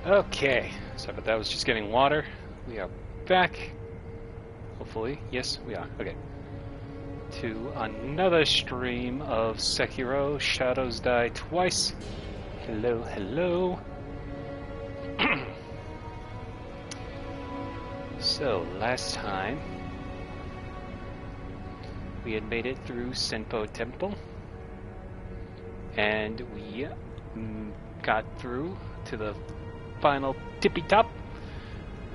Okay, sorry about that. I was just getting water. We are back. Hopefully. Yes, we are. Okay. To another stream of Sekiro. Shadows Die Twice. Hello, hello. So, last time we had made it through Senpo Temple. And we got through to the final tippy top,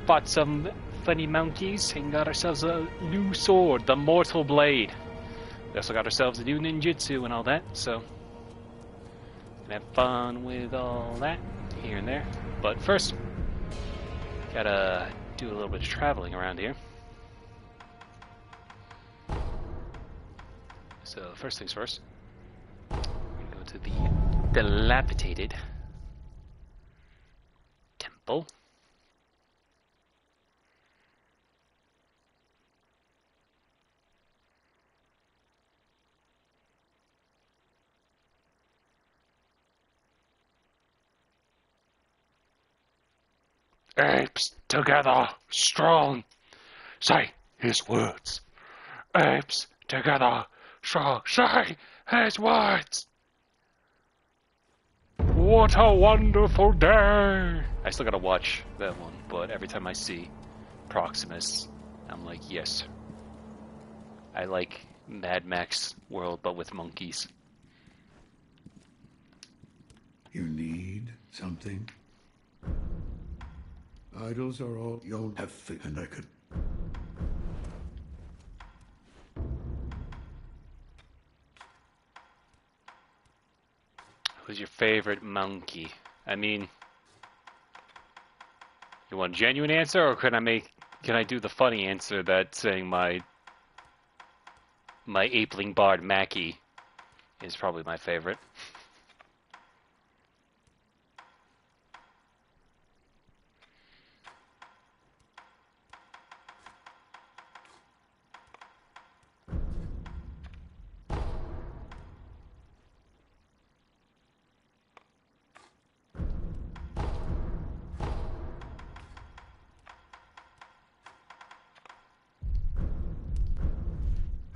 fought some funny monkeys, and got ourselves a new sword, the Mortal Blade. We also got ourselves a new ninjutsu and all that, so gonna have fun with all that here and there. But first, gotta do a little bit of traveling around here. So first things first, we're gonna go to the dilapidated temple. Apes together, strong. Say his words. Apes together, strong. Say his words. What a wonderful day! I still gotta watch that one, but every time I see Proximus, I'm like, yes. I like Mad Max world, but with monkeys. You need something? Idols are all you don't have faith, and I could. Who's your favorite monkey? I mean, you want a genuine answer, or can I do the funny answer that's saying my apeling bard Mackie is probably my favorite?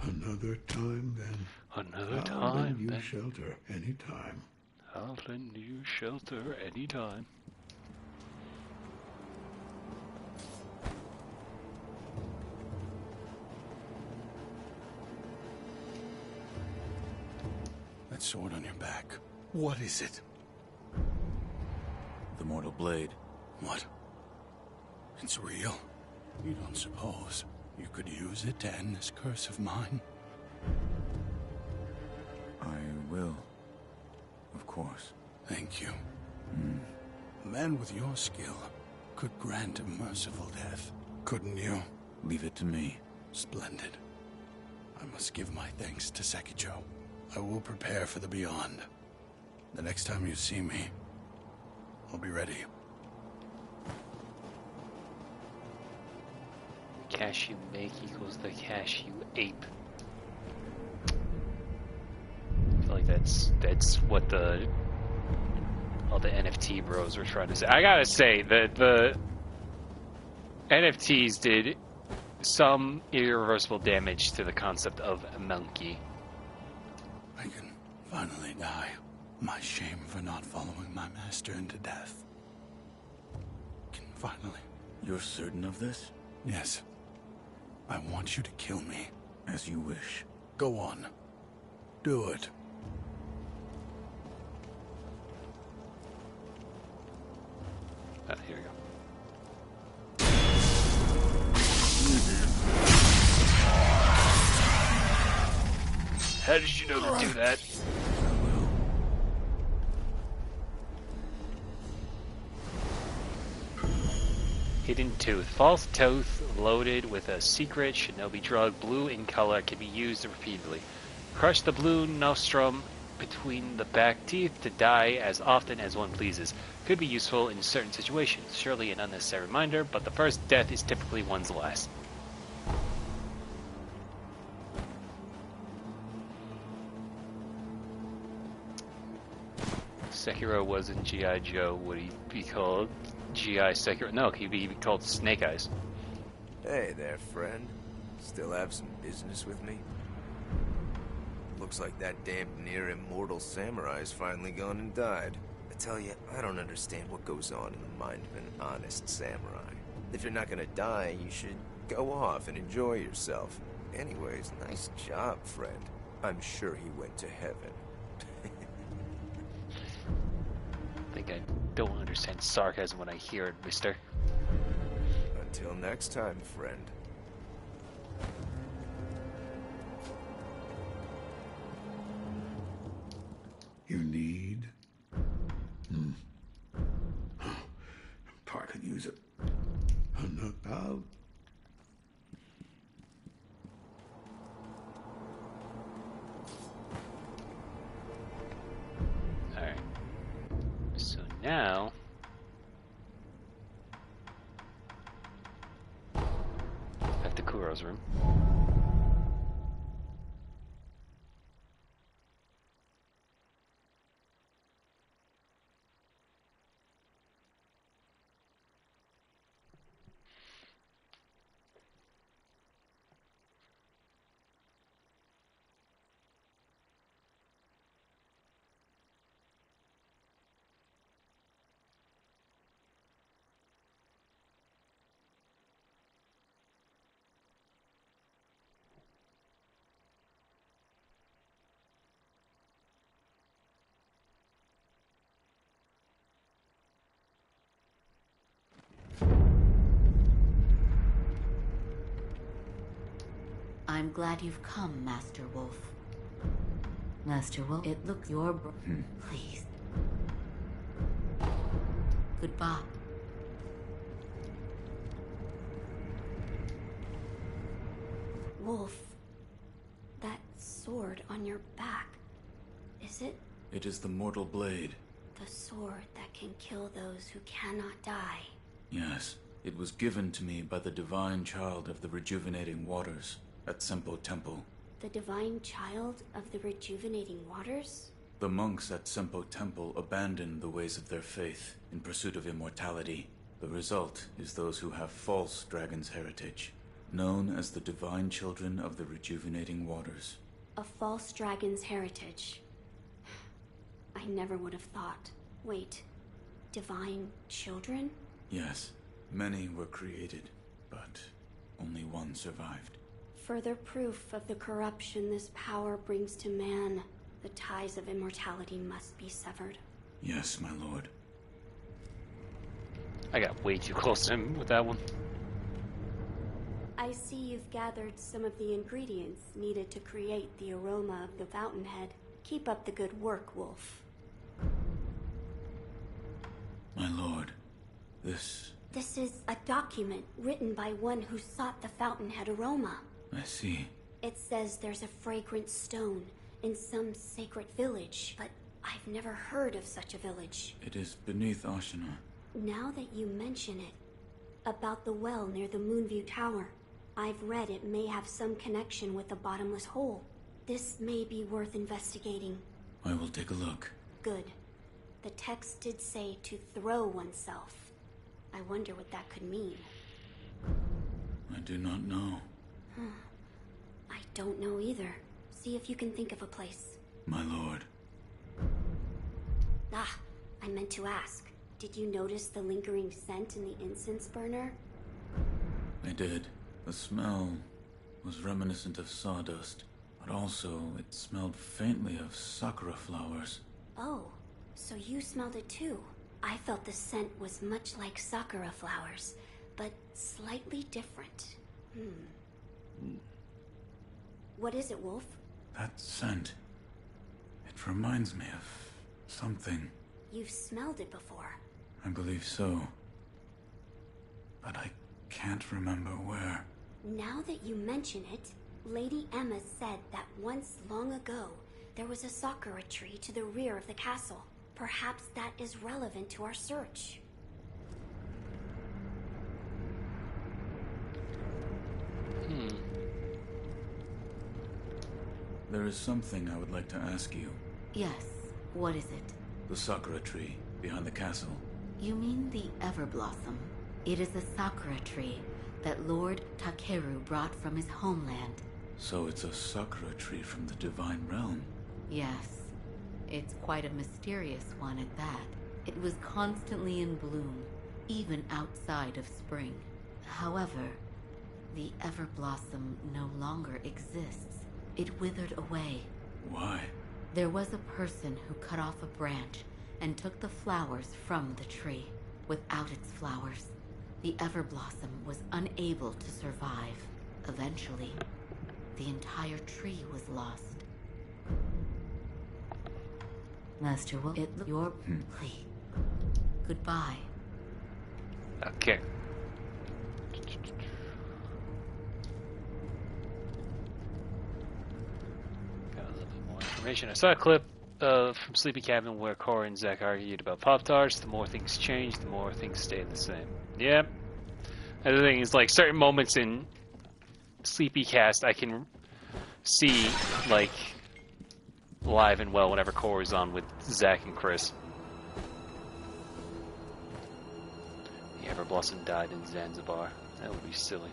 Another time, then. Another time, I'll lend you then. shelter anytime. I'll lend you shelter anytime. That sword on your back. What is it? The Mortal Blade. What? It's real? You don't suppose you could use it to end this curse of mine? I will. Of course. Thank you. A man with your skill could grant a merciful death, couldn't you? Leave it to me. Splendid. I must give my thanks to Sekiro. I will prepare for the beyond. The next time you see me, I'll be ready. The cash you make equals the cash you ape. I feel like that's what all the NFT bros were trying to say. I gotta say that the NFTs did some irreversible damage to the concept of a monkey. I can finally die. My shame for not following my master into death. Can finally. You're certain of this? Yes. I want you to kill me. As you wish. Go on. Do it. Here we go. How did you know to do that? Hidden Tooth. False tooth loaded with a secret shinobi drug, blue in color, can be used repeatedly. Crush the blue nostrum between the back teeth to die as often as one pleases. Could be useful in certain situations. Surely an unnecessary reminder, but the first death is typically one's last. Sekiro was in G.I. Joe, would he be called GI Sekiro. No, he'd be called Snake Eyes. Hey there, friend. Still have some business with me? Looks like that damned near-immortal samurai's finally gone and died. I tell you, I don't understand what goes on in the mind of an honest samurai. If you're not gonna die, you should go off and enjoy yourself. Anyways, nice job, friend. I'm sure he went to heaven. I think I don't understand sarcasm when I hear it, mister. Until next time, friend. You need? Park could use it. Knock out. Alright. So now... back to Kuro's room. I'm glad you've come, Master Wolf. Master Wolf, it looks your Please. Goodbye. Wolf, that sword on your back, is it It is the mortal blade. the sword that can kill those who cannot die? Yes. It was given to me by the divine child of the rejuvenating waters at Senpo Temple. The divine child of the rejuvenating waters? The monks at Senpo Temple abandoned the ways of their faith in pursuit of immortality. The result is those who have false dragon's heritage, known as the divine children of the rejuvenating waters. A false dragon's heritage. I never would have thought. Wait, divine children? Yes, many were created, but only one survived. Further proof of the corruption this power brings to man. The ties of immortality must be severed. Yes, my lord. I got way too close to him with that one. I see you've gathered some of the ingredients needed to create the aroma of the fountainhead. Keep up the good work, Wolf. My lord, this... This is a document written by one who sought the fountainhead aroma. I see. It says there's a fragrant stone in some sacred village, but I've never heard of such a village. It is beneath Ashina. Now that you mention it, about the well near the Moonview Tower, I've read it may have some connection with the bottomless hole. This may be worth investigating. I will take a look. Good. The text did say to throw oneself. I wonder what that could mean. I do not know. I don't know either. See if you can think of a place. My lord. Ah, I meant to ask. Did you notice the lingering scent in the incense burner? I did. The smell was reminiscent of sawdust, but also it smelled faintly of sakura flowers. Oh, so you smelled it too. I felt the scent was much like sakura flowers, but slightly different. What is it, Wolf? That scent. It reminds me of something. You've smelled it before. I believe so. But I can't remember where. Now that you mention it, Lady Emma said that once long ago, there was a sakura tree to the rear of the castle. Perhaps that is relevant to our search. There is something I would like to ask you. Yes, what is it? The sakura tree behind the castle. You mean the Everblossom. It is a sakura tree that Lord Takeru brought from his homeland. So it's a sakura tree from the divine realm. Yes. It's quite a mysterious one at that. It was constantly in bloom, even outside of spring. However, the Everblossom no longer exists. It withered away. Why? There was a person who cut off a branch and took the flowers from the tree. Without its flowers, the Everblossom was unable to survive. Eventually, the entire tree was lost. Master Wolf, your plea. Goodbye. Okay. Got a little bit more information. I saw a clip from Sleepy Cabin where Cora and Zack argued about Pop-Tarts. The more things change, the more things stay the same. Yep. And the thing is, like, certain moments in Sleepy Cast, I can see, like, live and well whenever Cora's on with Zack and Chris. The Everblossom died in Zanzibar. That would be silly.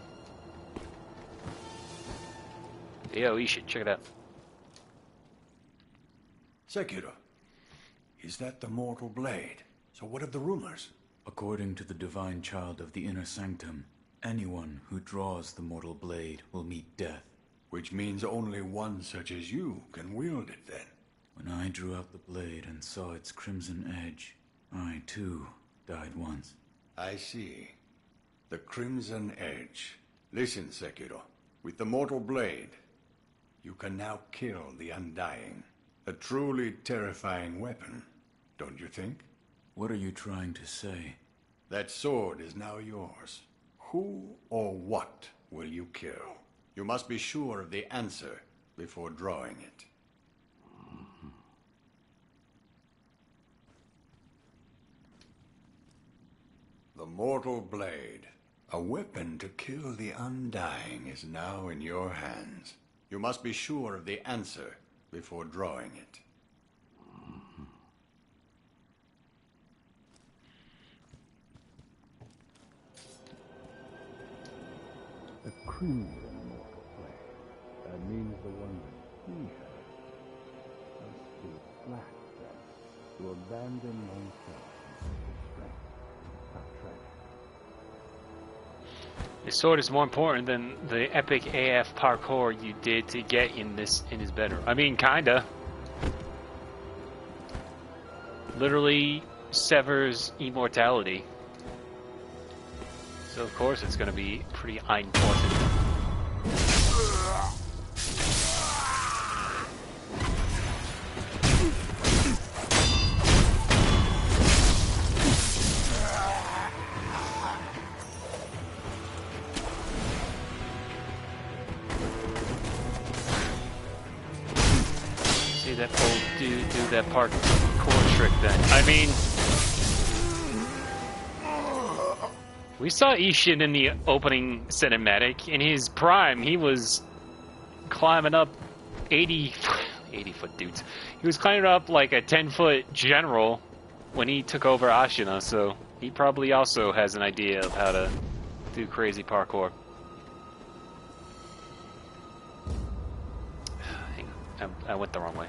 Yo, you should check it out. Sekiro, is that the mortal blade? So what of the rumors? According to the divine child of the inner sanctum, anyone who draws the mortal blade will meet death. Which means only one such as you can wield it then. When I drew out the blade and saw its crimson edge, I too died once. I see. The crimson edge. Listen, Sekiro. With the mortal blade, you can now kill the undying. A truly terrifying weapon, don't you think? What are you trying to say? That sword is now yours. Who or what will you kill? You must be sure of the answer before drawing it. The mortal blade, a weapon to kill the undying, is now in your hands. You must be sure of the answer before drawing it. The crimson mortal blade. That means the one that he has must be black, then. To abandon oneself in strength, not treasure. The sword is more important than the epic AF parkour you did to get in his bedroom. I mean, kinda. Literally severs immortality. So of course it's gonna be pretty important. That old dude do that parkour trick then. I mean, we saw Ishin in the opening cinematic. In his prime, he was climbing up 80-foot dudes. He was climbing up like a 10-foot general when he took over Ashina, so he probably also has an idea of how to do crazy parkour. Hang on, I went the wrong way.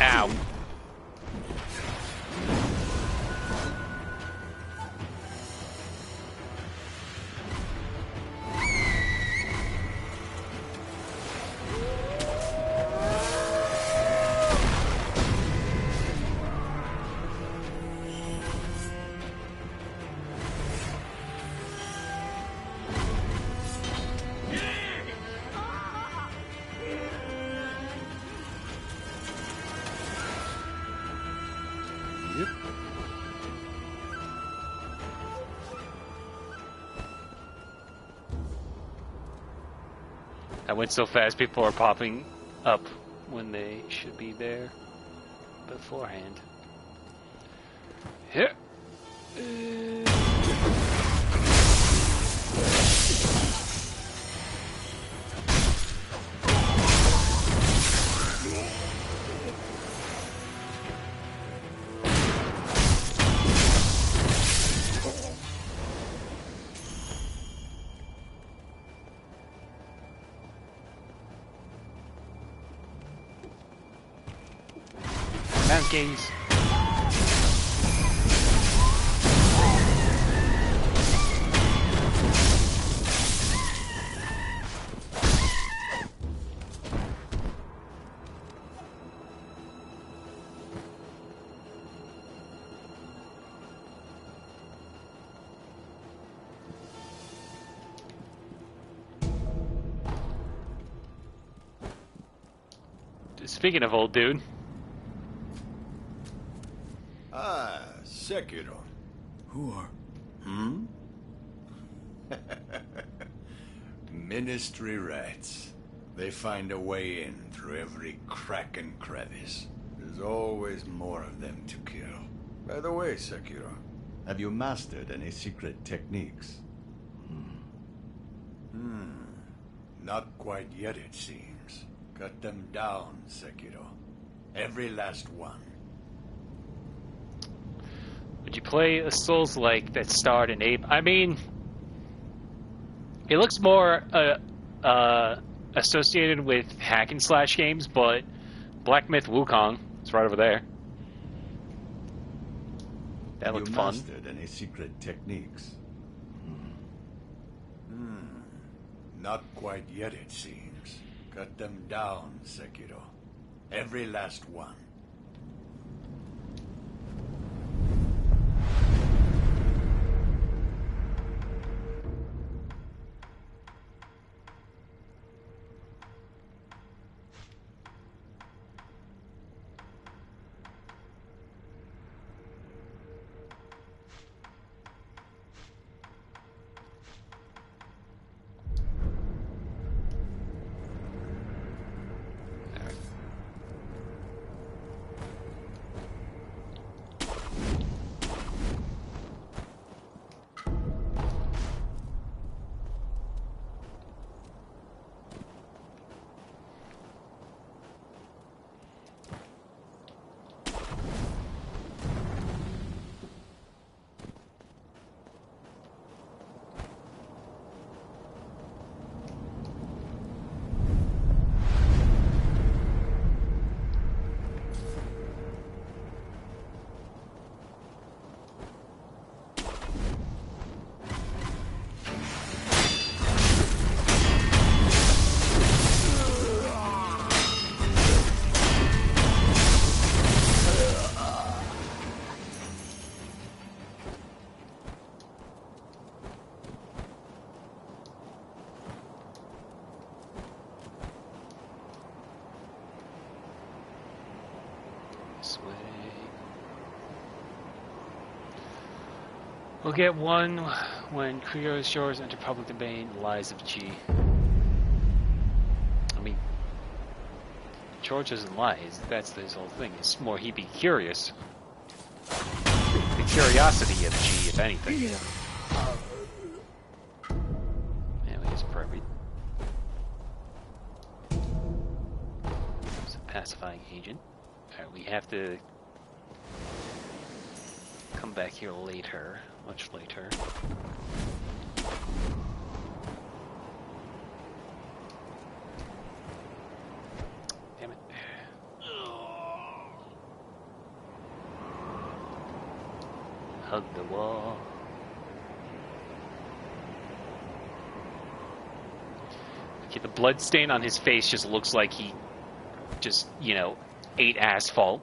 Ow. I went so fast, people are popping up when they should be there beforehand. Here. Monkeys. Speaking of old dude. Ah, Sekiro. Who are... Ministry rats. They find a way in through every crack and crevice. There's always more of them to kill. By the way, Sekiro, have you mastered any secret techniques? Not quite yet, it seems. Cut them down, Sekiro. Every last one. Would you play a Souls-like that starred an ape? I mean, it looks more associated with hack and slash games, but Black Myth Wukong, it's right over there. That looked fun. Have you mastered any secret techniques? Not quite yet, it seems. Cut them down, Sekiro. Every last one. We'll get one when Kurio's shores enter public domain, Lies of G. I mean, George doesn't lie. That's his whole thing. It's more he'd be curious. The curiosity of G, if anything. Yeah, we just appropriate. It's a pacifying agent. Alright, we have to come back here later. Much later. Damn it. Hug the wall. Okay, the blood stain on his face just looks like he just, you know, ate asphalt.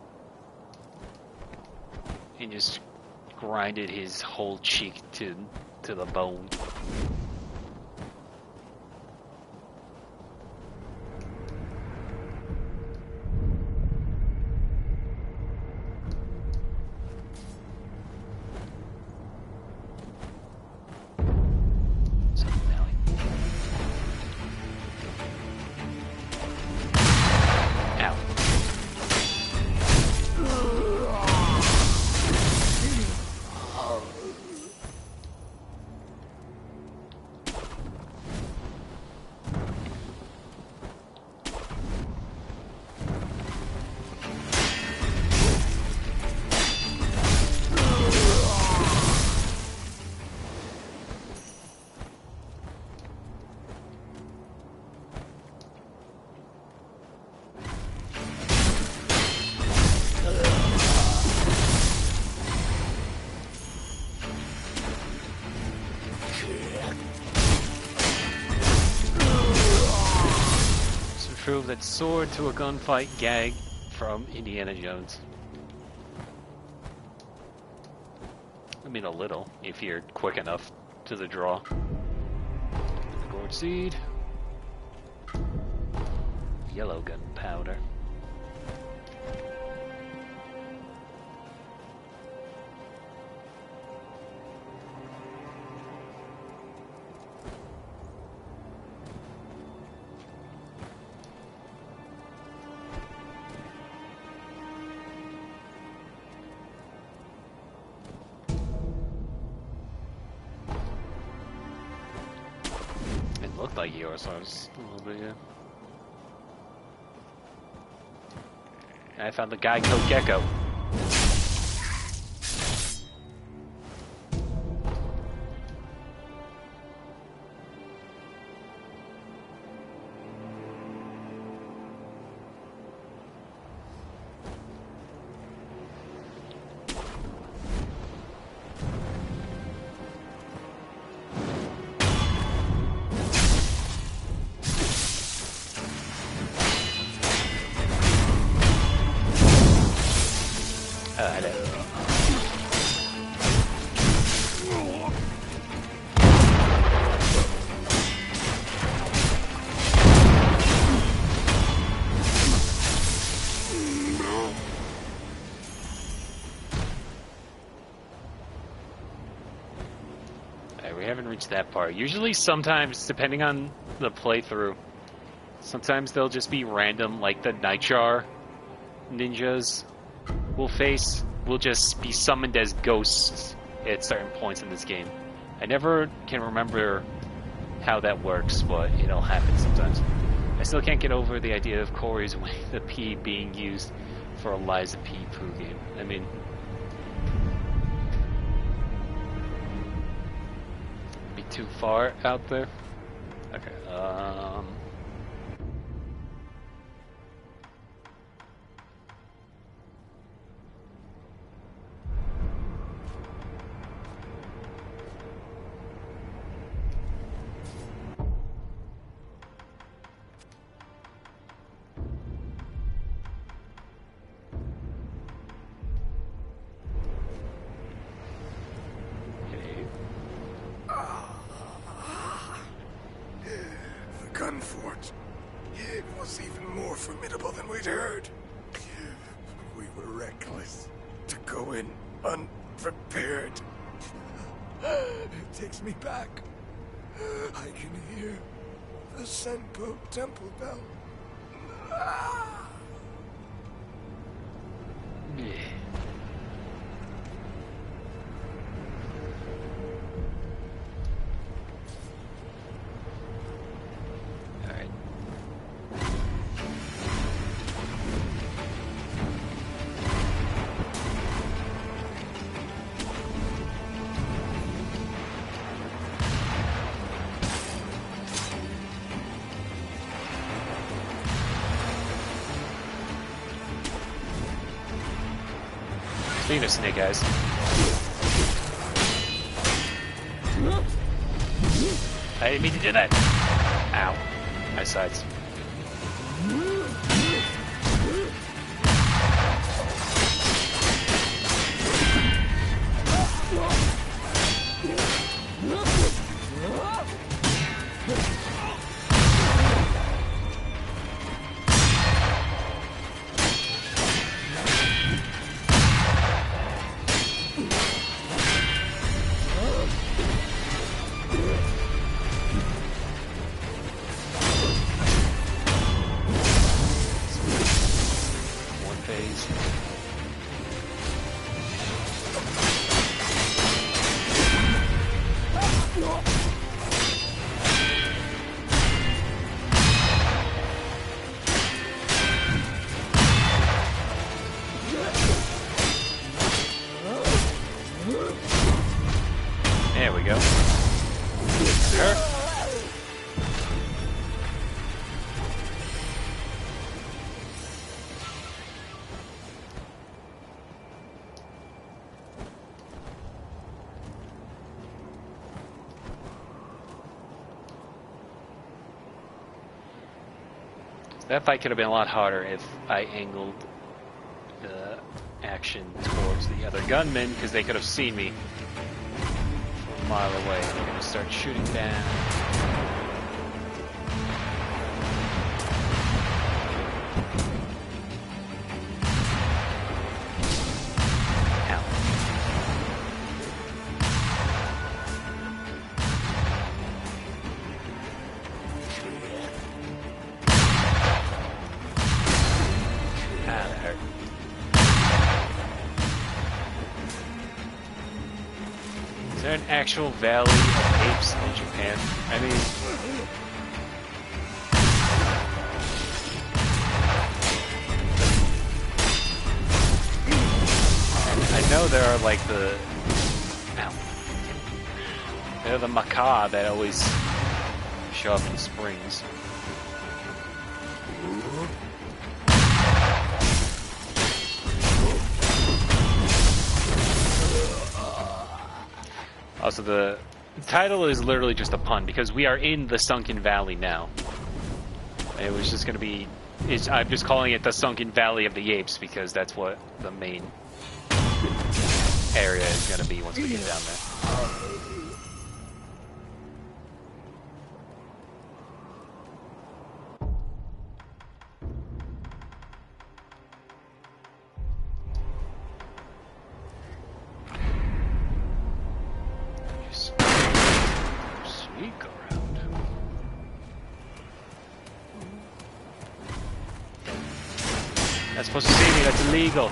And just grinded his whole cheek to the bone. prove that sword to a gunfight gag from Indiana Jones. I mean, a little, if you're quick enough to the draw. Gourd seed. Yellow gunpowder. Looked like yours, so I was a little bit, yeah. I found the guy killed Gecko. We haven't reached that part. Usually, sometimes, depending on the playthrough, sometimes they'll just be random, like the Nightjar ninjas will just be summoned as ghosts at certain points in this game. I never can remember how that works, but it'll happen sometimes. I still can't get over the idea of Corey's way, the P being used for a Liza P. Poo game. I mean, be too far out there. Okay. Gunfort. It was even more formidable than we'd heard. We were reckless to go in unprepared. It takes me back. I can hear the Senpo temple bell. Yeah. Speaking of snake eyes. I didn't mean to do that. Ow. My sides. That fight could have been a lot harder if I angled the action towards the other gunmen, because they could have seen me from a mile away. They're going to start shooting down. Is there an actual valley of apes in Japan? I mean, I know there are like the... Ow. They're the macaw that always show up in springs. Also, the title is literally just a pun, because we are in the Sunken Valley now. It was just going to be... I'm just calling it the Sunken Valley of the Apes, because that's what the main area is going to be once we get down there. That's supposed to see me, that's illegal.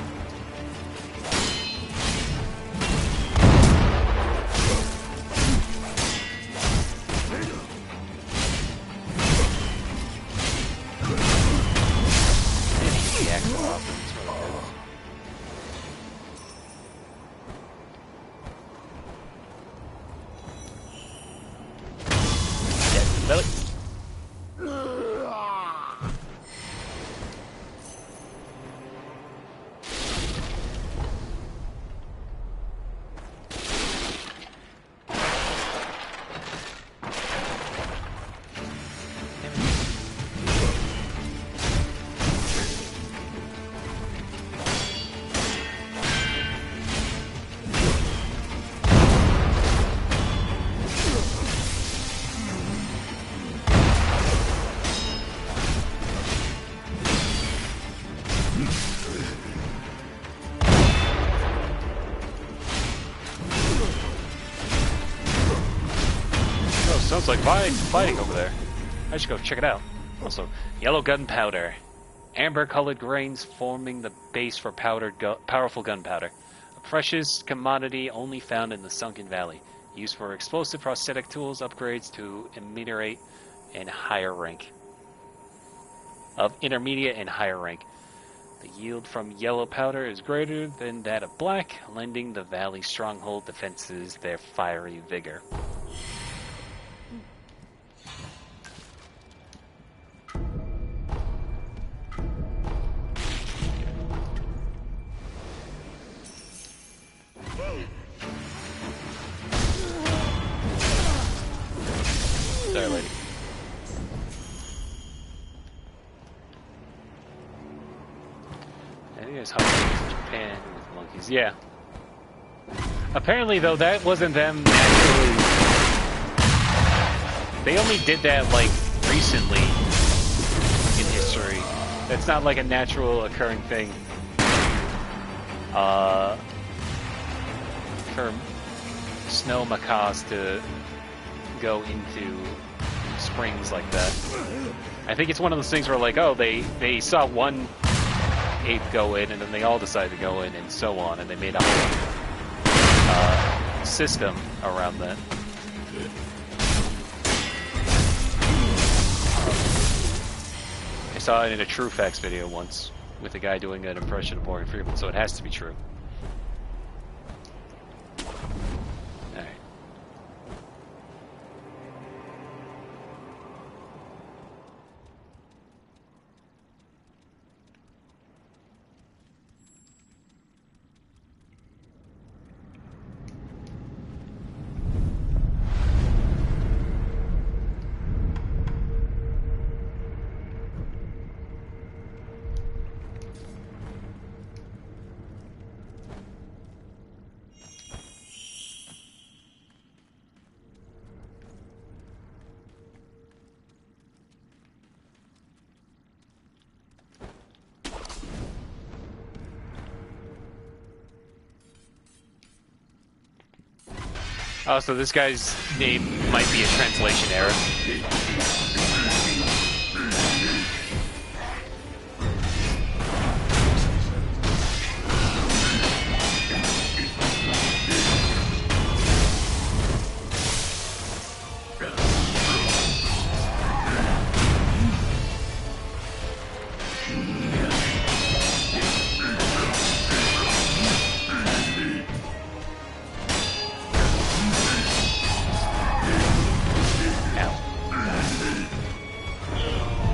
Sounds like fighting over there. I should go check it out. Also, yellow gunpowder. Amber-colored grains forming the base for powerful gunpowder. A precious commodity only found in the Sunken Valley. Used for explosive prosthetic tools, upgrades to intermediate and higher rank. The yield from yellow powder is greater than that of black, lending the valley stronghold defenses their fiery vigor. Sorry, lady. I think it's hard in Japan with monkeys. Yeah. Apparently, though, that wasn't them actually. They only did that, like, recently in history. That's not, like, a natural occurring thing. For snow macaws to go into springs like that. I think it's one of those things where, like, oh, they saw one ape go in, and then they all decided to go in, and so on, and they made a whole system around that. I saw it in a True Facts video once, with a guy doing an impression of Morgan Freeman, so it has to be true. Also, this guy's name might be a translation error.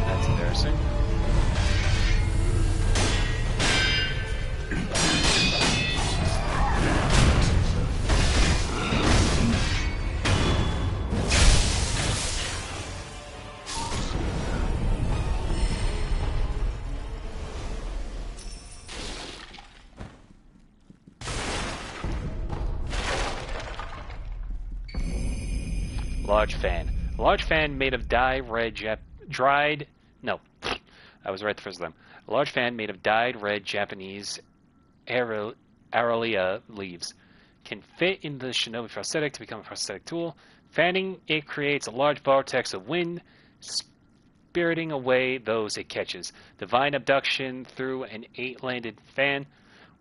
That's embarrassing. Large fan. A large fan made of dried no, I was right the first time. A large fan made of dyed red Japanese Aralia leaves can fit in the shinobi prosthetic to become a prosthetic tool. Fanning it creates a large vortex of wind, spiriting away those it catches. Divine abduction through an 8-landed fan.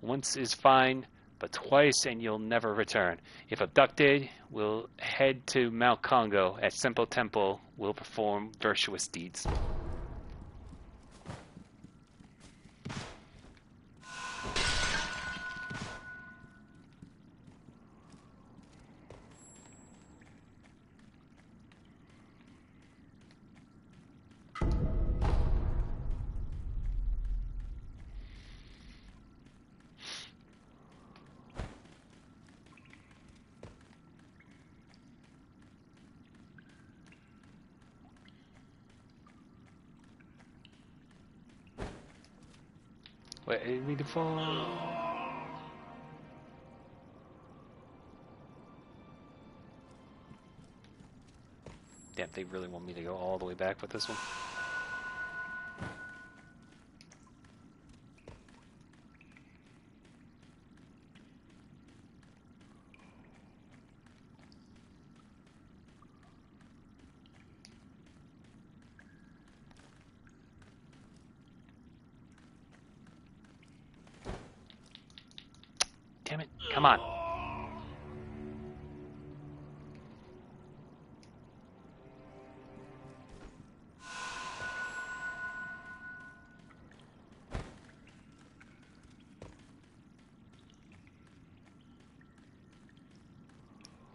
Once is fine, but twice and you'll never return. If abducted, we'll head to Mount Congo. At Simple Temple, we'll perform virtuous deeds. Wait, I need to fall. Damn, they really want me to go all the way back with this one. Damn it, come on.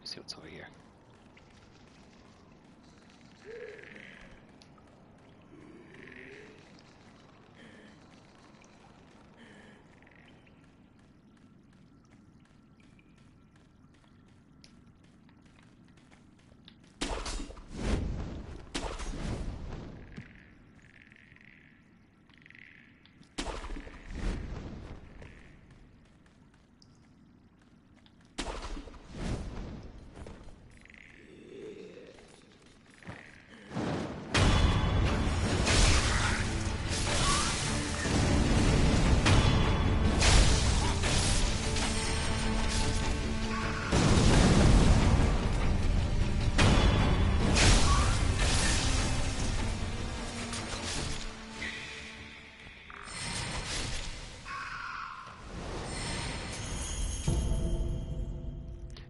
Let's see what's over here.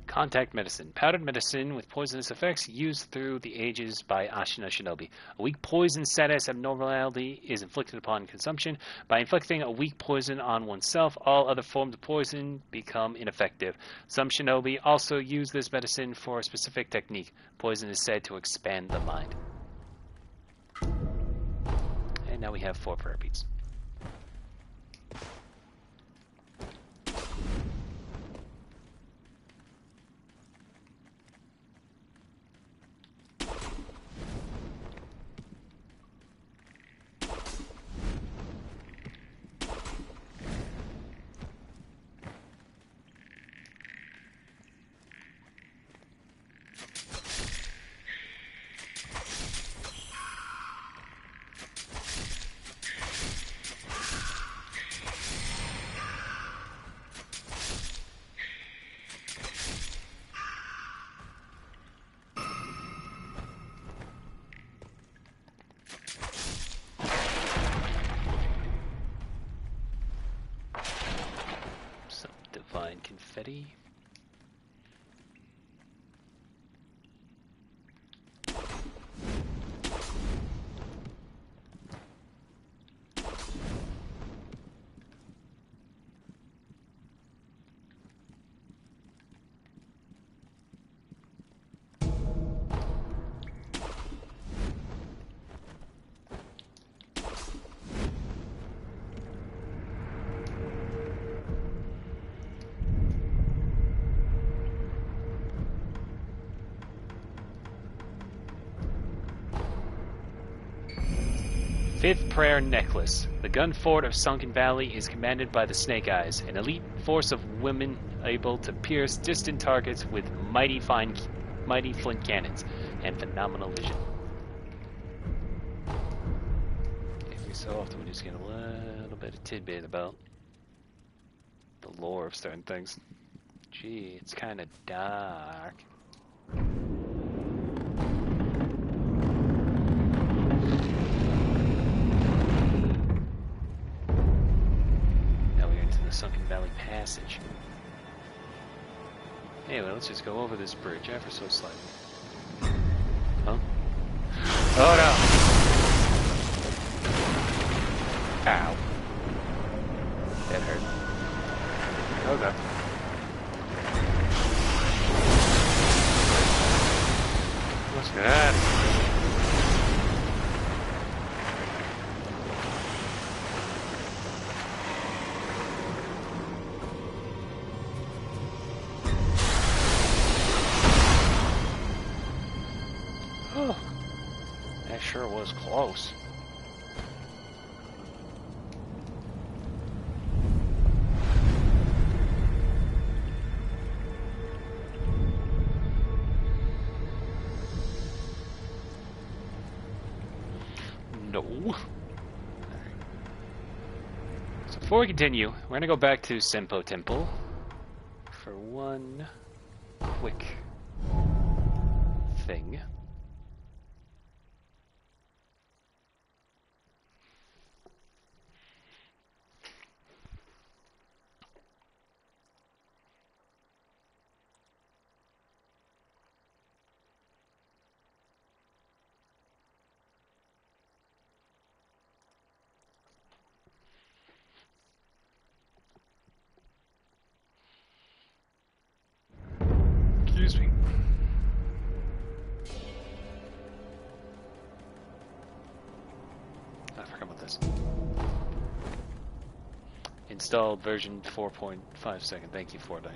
Contact medicine. Powdered medicine with poisonous effects used through the ages by Ashina Shinobi. A weak poison status abnormality is inflicted upon consumption. By inflicting a weak poison on oneself, all other forms of poison become ineffective. Some shinobi also use this medicine for a specific technique. Poison is said to expand the mind. And now we have 4 prayer beads. confetti. Fifth Prayer Necklace. The gun fort of Sunken Valley is commanded by the Snake Eyes, an elite force of women able to pierce distant targets with mighty flint cannons and phenomenal vision. Every so often we just get a little bit of tidbit about the lore of certain things. Gee, it's kind of dark. Sunken Valley Passage. Anyway, let's just go over this bridge ever so slightly. Huh? Oh no! Ow. That hurt. Okay. What's that? That sure was close. No. So before we continue, we're gonna go back to Senpo Temple for one quick thing. Excuse me. I forgot about this. Installed version 4.5 second. Thank you, Fortnite.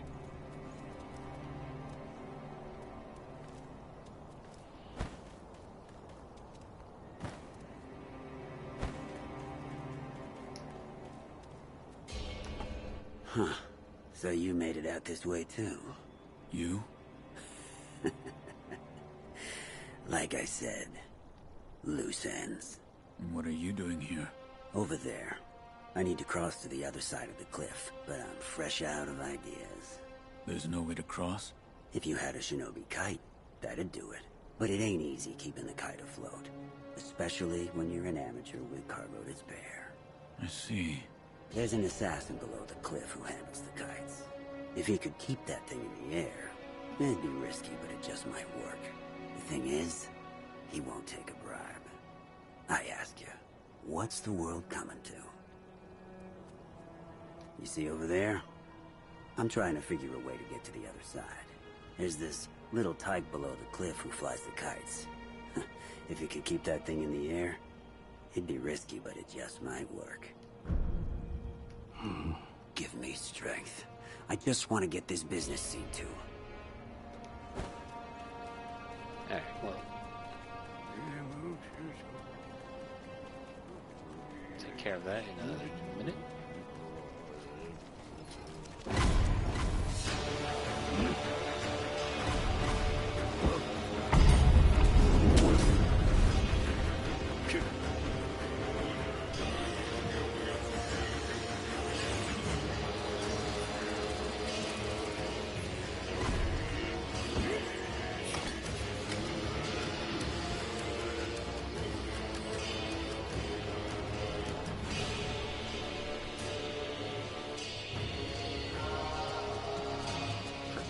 Huh. So you made it out this way too? You? Like I said, loose ends. What are you doing here? Over there. I need to cross to the other side of the cliff, but I'm fresh out of ideas. There's no way to cross? If you had a shinobi kite, that'd do it. But it ain't easy keeping the kite afloat, especially when you're an amateur with cargo to spare. I see. There's an assassin below the cliff who handles the kites. If he could keep that thing in the air, it'd be risky, but it just might work. The thing is, he won't take a bribe. I ask you, what's the world coming to? You see over there? I'm trying to figure a way to get to the other side. There's this little tyke below the cliff who flies the kites. If he could keep that thing in the air, it'd be risky, but it just might work. Give me strength. I just want to get this business seen to. Alright, well. Take care of that in another minute.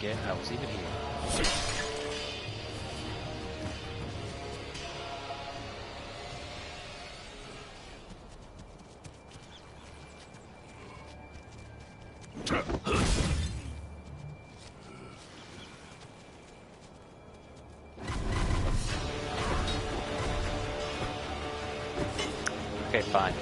forget I was even here. Okay, fine.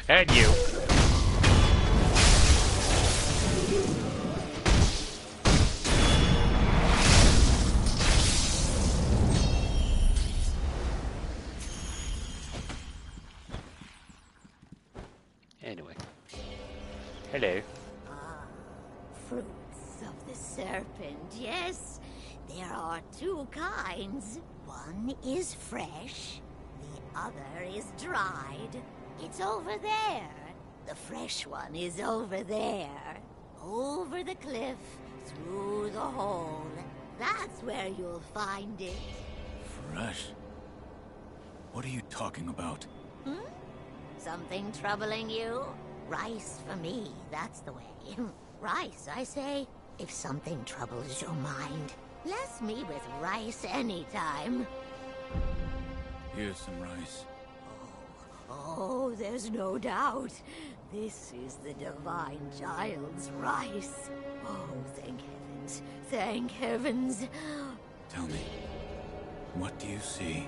And you. Anyway. Hello. Fruits of the serpent, yes. There are two kinds. One is fresh, the other is dried. It's over there. The fresh one is over there. Over the cliff, through the hole. That's where you'll find it. Fresh? What are you talking about? Something troubling you? Rice for me, that's the way. Rice, I say. If something troubles your mind, bless me with rice anytime. Here's some rice. Oh, there's no doubt. This is the divine child's rice. Oh, thank heavens. Thank heavens. Tell me, what do you see?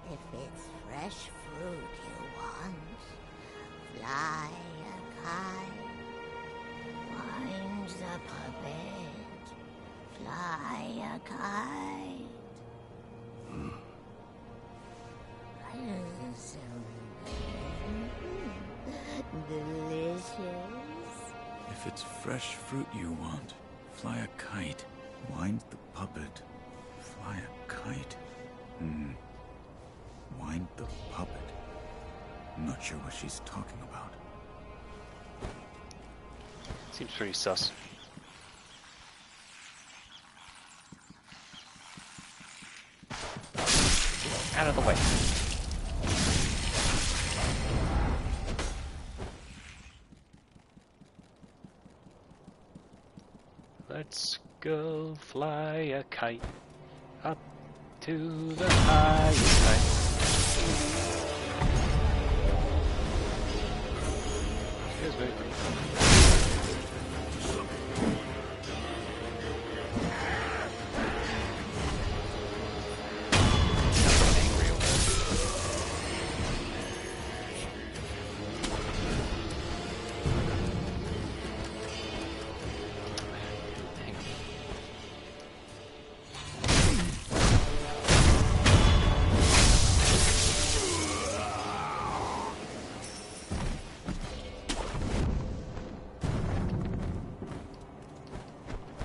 If it's fresh fruit you want, fly a kite, wind the puppet, fly a kite. Delicious. If it's fresh fruit you want, fly a kite, wind the puppet, fly a kite. Wind the puppet. I'm not sure what she's talking about. Seems pretty sus. Out of the way. Let's go fly a kite up to the highest height. Excuse me.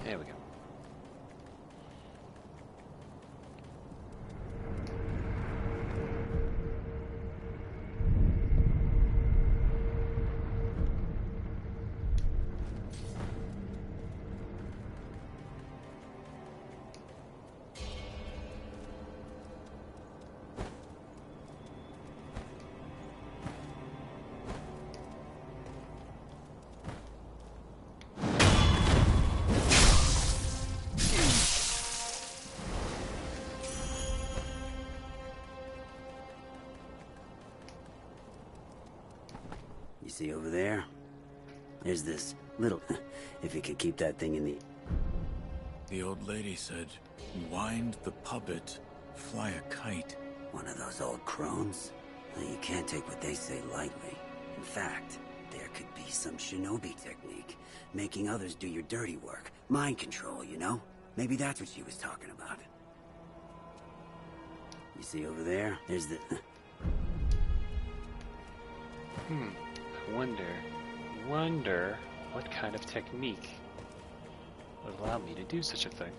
There we go. see over there? There's this little... if you could keep that thing in the... The old lady said, wind the puppet, fly a kite. One of those old crones? Well, you can't take what they say lightly. In fact, there could be some shinobi technique, making others do your dirty work. Mind control, you know? Maybe that's what she was talking about. You see over there? There's the... Wonder what kind of technique would allow me to do such a thing.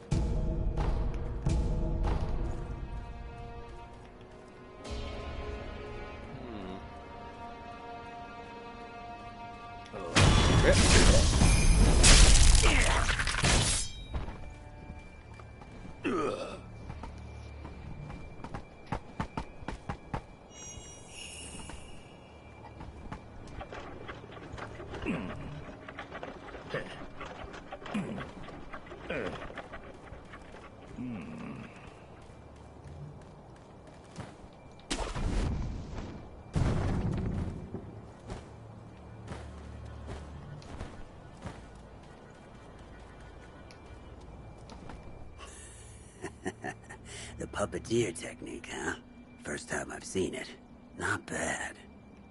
The puppeteer technique, huh? First time I've seen it. Not bad.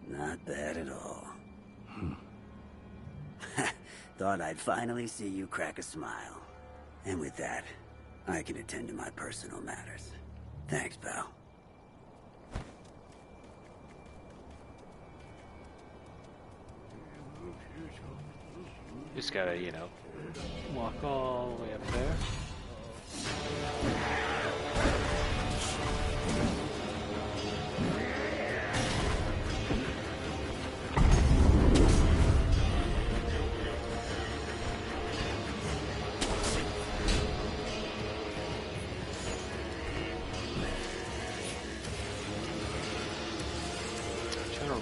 Not bad at all. Thought I'd finally see you crack a smile. And with that, I can attend to my personal matters. Thanks, pal. Just gotta, walk all the way up there.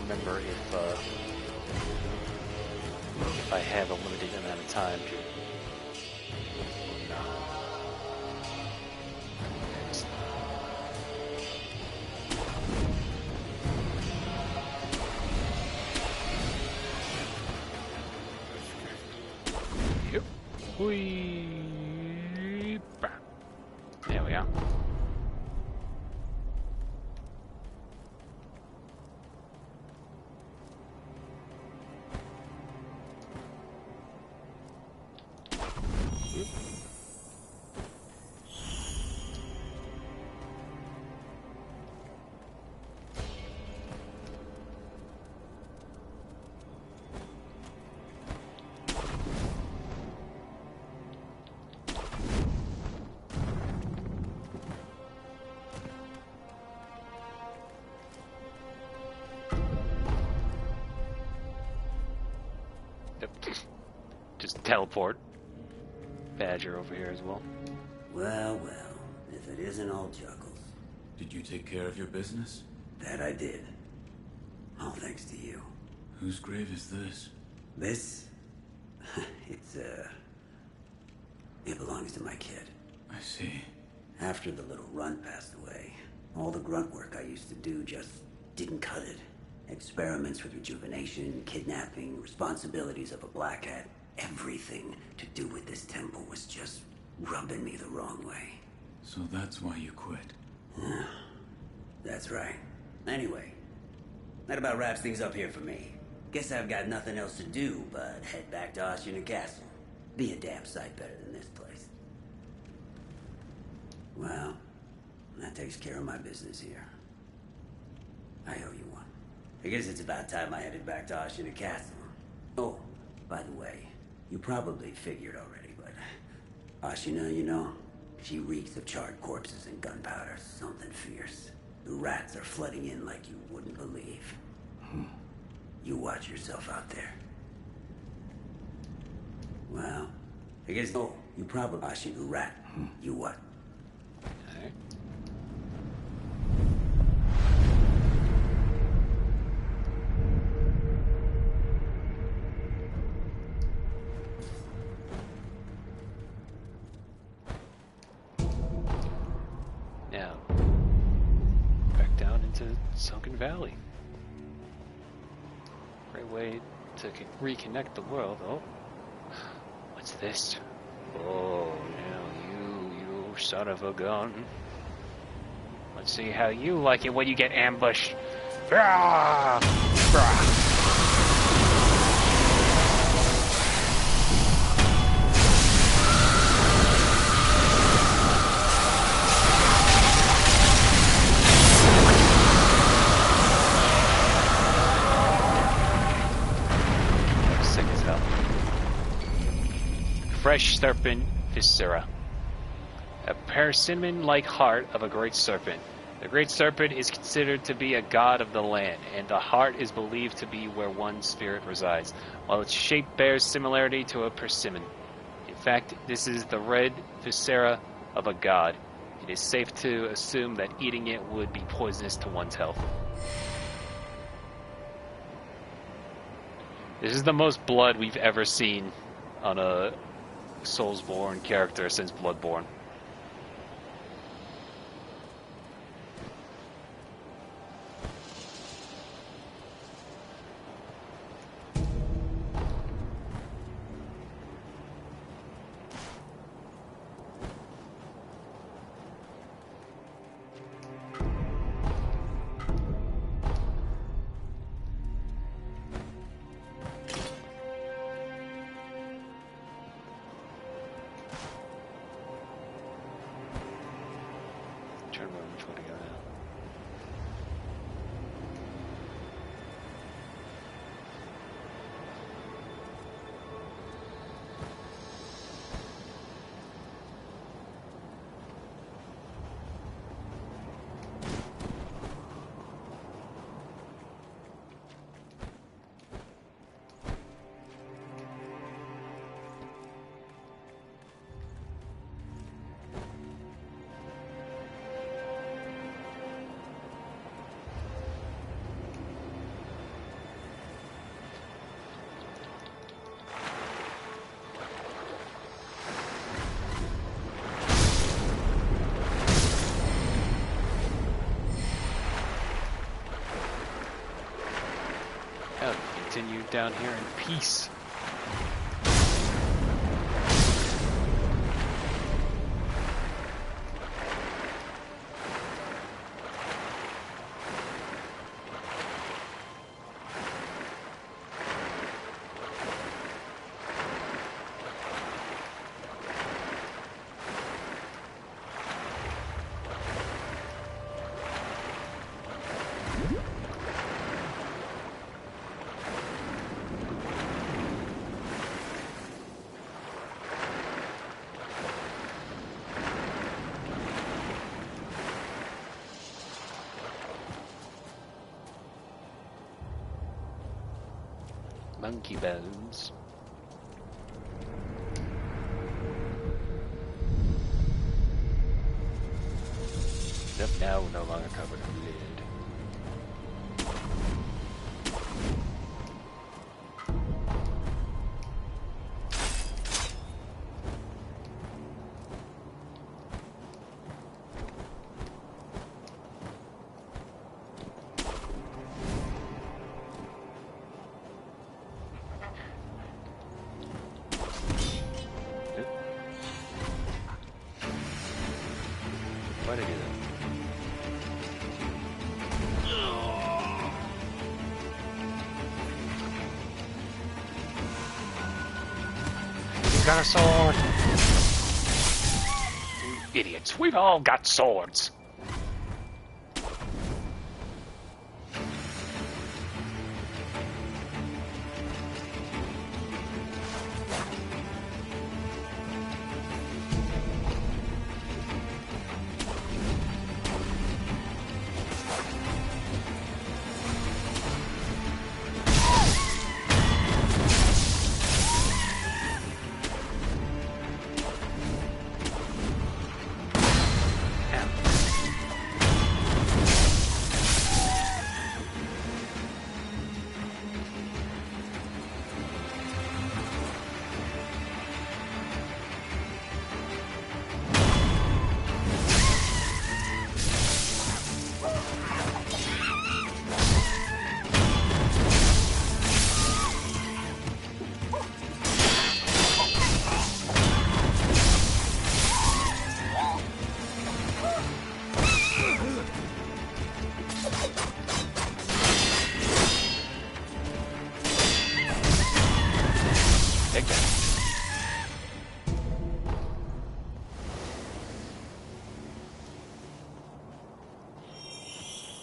Remember if I have a limited amount of time to. Yep. Whee! There we are. Just teleport. Badger over here as well. Well, well, if it isn't all juggles. Did you take care of your business? That I did. All thanks to you. Whose grave is this? This? It belongs to my kid. I see. After the little runt passed away, all the grunt work I used to do just didn't cut it. Experiments with rejuvenation, kidnapping, responsibilities of a black hat, everything to do with this temple was just rubbing me the wrong way. So that's why you quit? That's right. Anyway, that about wraps things up here for me. Guess I've got nothing else to do but head back to Ashina Castle. Be a damn sight better than this place. Well, that takes care of my business here. I owe you one. I guess it's about time I headed back to Ashina Castle. Oh, by the way, you probably figured already, but Ashina, you know, she reeks of charred corpses and gunpowder. Something fierce. The rats are flooding in like you wouldn't believe. You watch yourself out there. Well, I guess... Oh, you probably... Ashina rat. You what? Okay. Now, back down into Sunken Valley. Great way to reconnect the world. Oh, what's this? Oh, now you son of a gun. Let's see how you like it when you get ambushed. Rah! Rah! Sick as hell. Fresh serpent viscera. A persimmon-like heart of a great serpent. The great serpent is considered to be a god of the land, and the heart is believed to be where one's spirit resides, while its shape bears similarity to a persimmon. In fact, this is the red viscera of a god. It is safe to assume that eating it would be poisonous to one's health. This is the most blood we've ever seen on a Soulsborne character since Bloodborne. Continue down here in peace. Monkey bones. Yep, now no longer covered in lid. Why'd I do that? He's got a sword! You idiots, we've all got swords!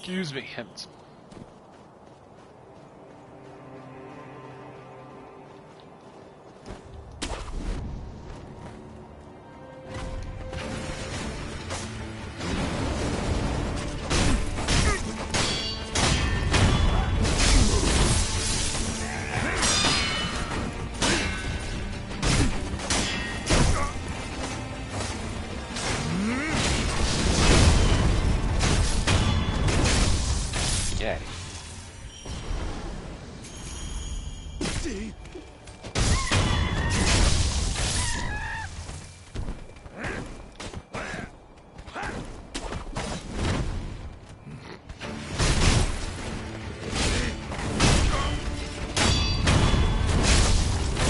Excuse me, heavens. Yeah.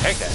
Take that.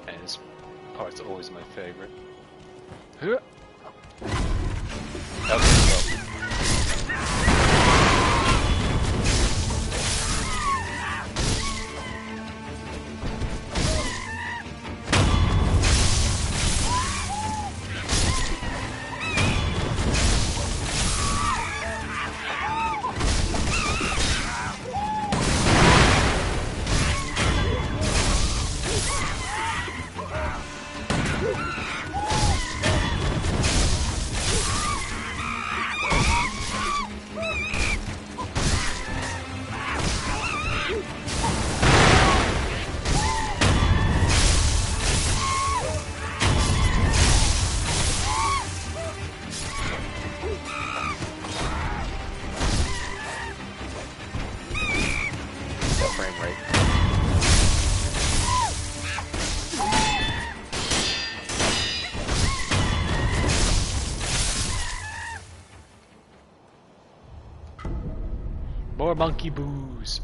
And this part's always my favorite. Huh. Okay, so. Frame rate. More monkey booze.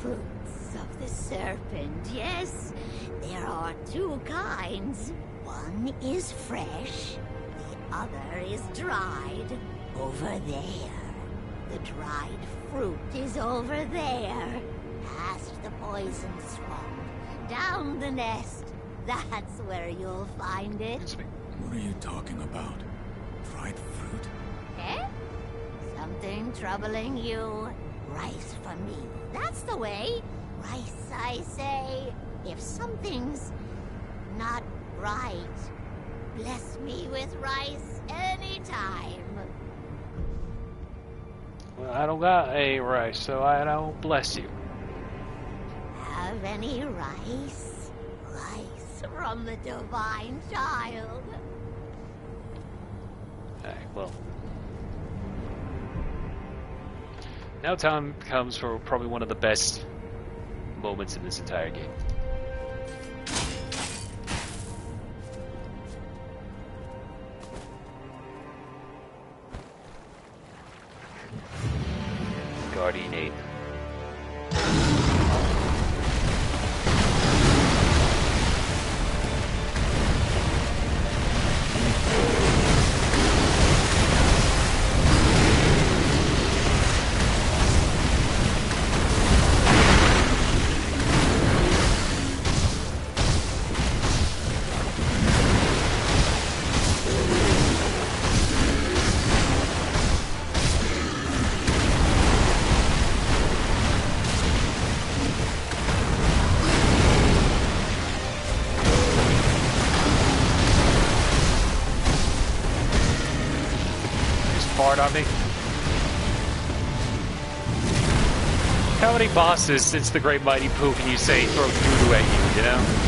Fruits of the serpent, yes. There are two kinds. One is fresh, the other is dried. Over there. The dried fruit is over there. Past the poison swamp. Down the nest. That's where you'll find it. What are you talking about? Dried fruit? Eh? Something troubling you? Rice for me. That's the way. Rice, I say. If something's not right, bless me with rice anytime. Well, I don't got any rice, so I don't bless you. Have any rice? Rice from the divine child. Alright, well. Now time comes for probably one of the best moments in this entire game. Guardian Ape. On me. How many bosses since the Great Mighty Pooh can you say throw doo-doo at you, you know?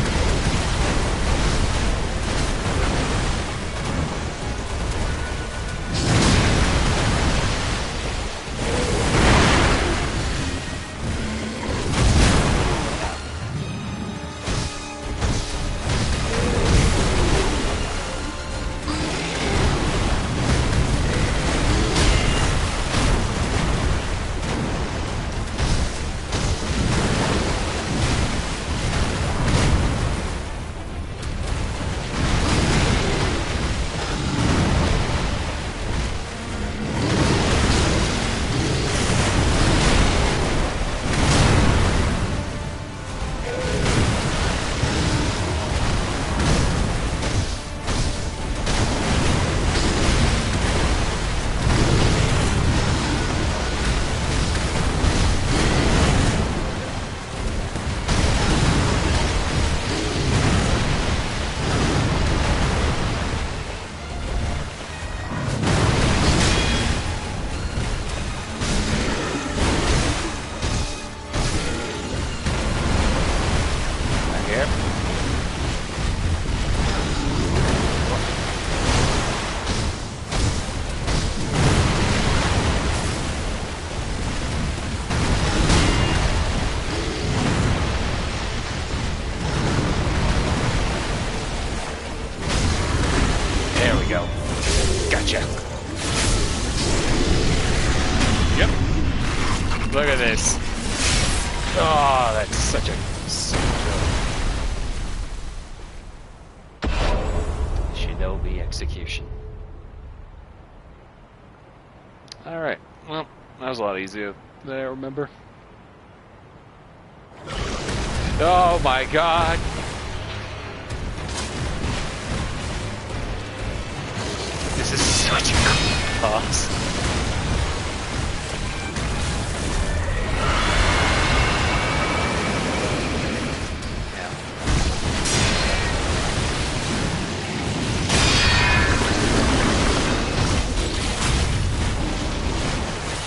Look at this. Oh, that's such a shinobi execution. Alright, well, that was a lot easier than I remember. Oh my god! This is such a cool boss.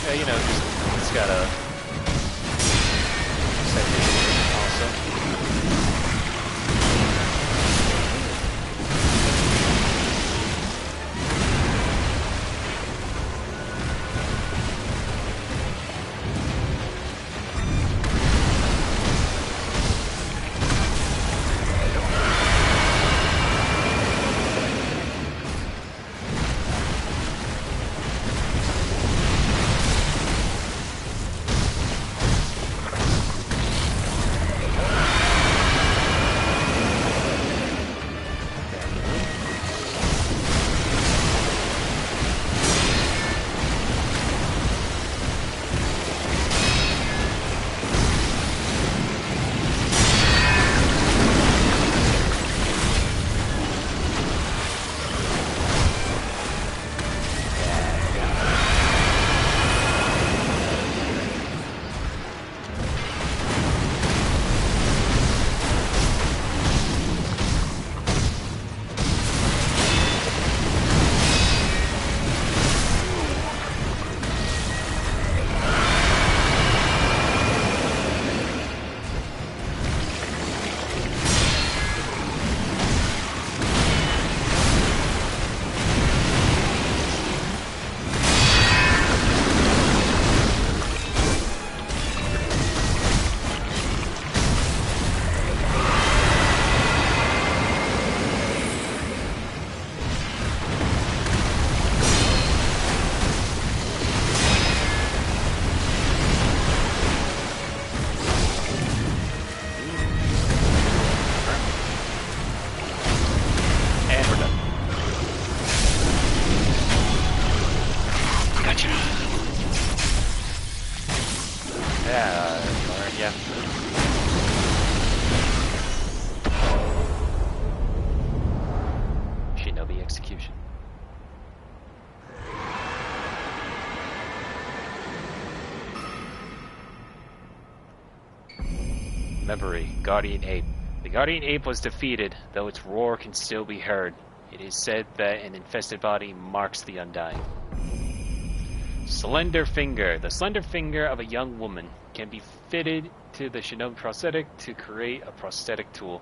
Yeah, you know, it's got a second also. Yeah. Shinobi execution. Memory, Guardian Ape. The Guardian Ape was defeated, though its roar can still be heard. It is said that an infested body marks the undying. Slender Finger. The slender finger of a young woman can be fitted to the Shinobi prosthetic to create a prosthetic tool.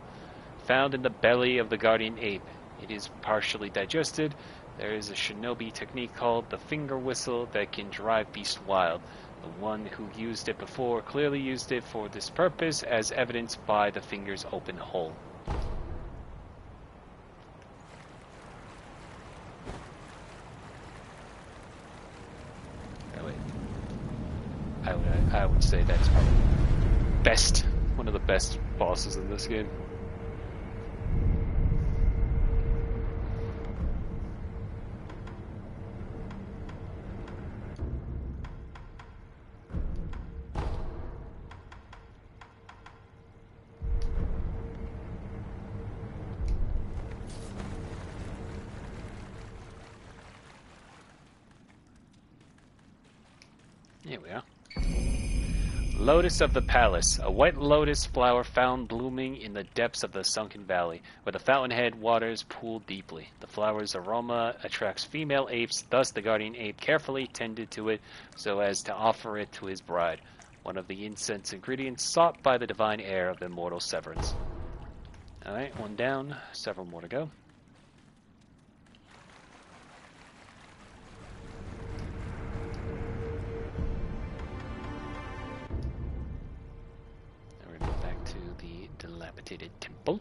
Found in the belly of the Guardian Ape. It is partially digested. There is a Shinobi technique called the finger whistle that can drive beasts wild. The one who used it before clearly used it for this purpose, as evidenced by the finger's open hole. I would say that's probably one of the best bosses in this game. Here we are. Lotus of the Palace, a white lotus flower found blooming in the depths of the Sunken Valley, where the fountainhead waters pool deeply. The flower's aroma attracts female apes, thus the guardian ape carefully tended to it so as to offer it to his bride, one of the incense ingredients sought by the divine heir of immortal Severance. Alright, one down, several more to go. Dilapidated temple.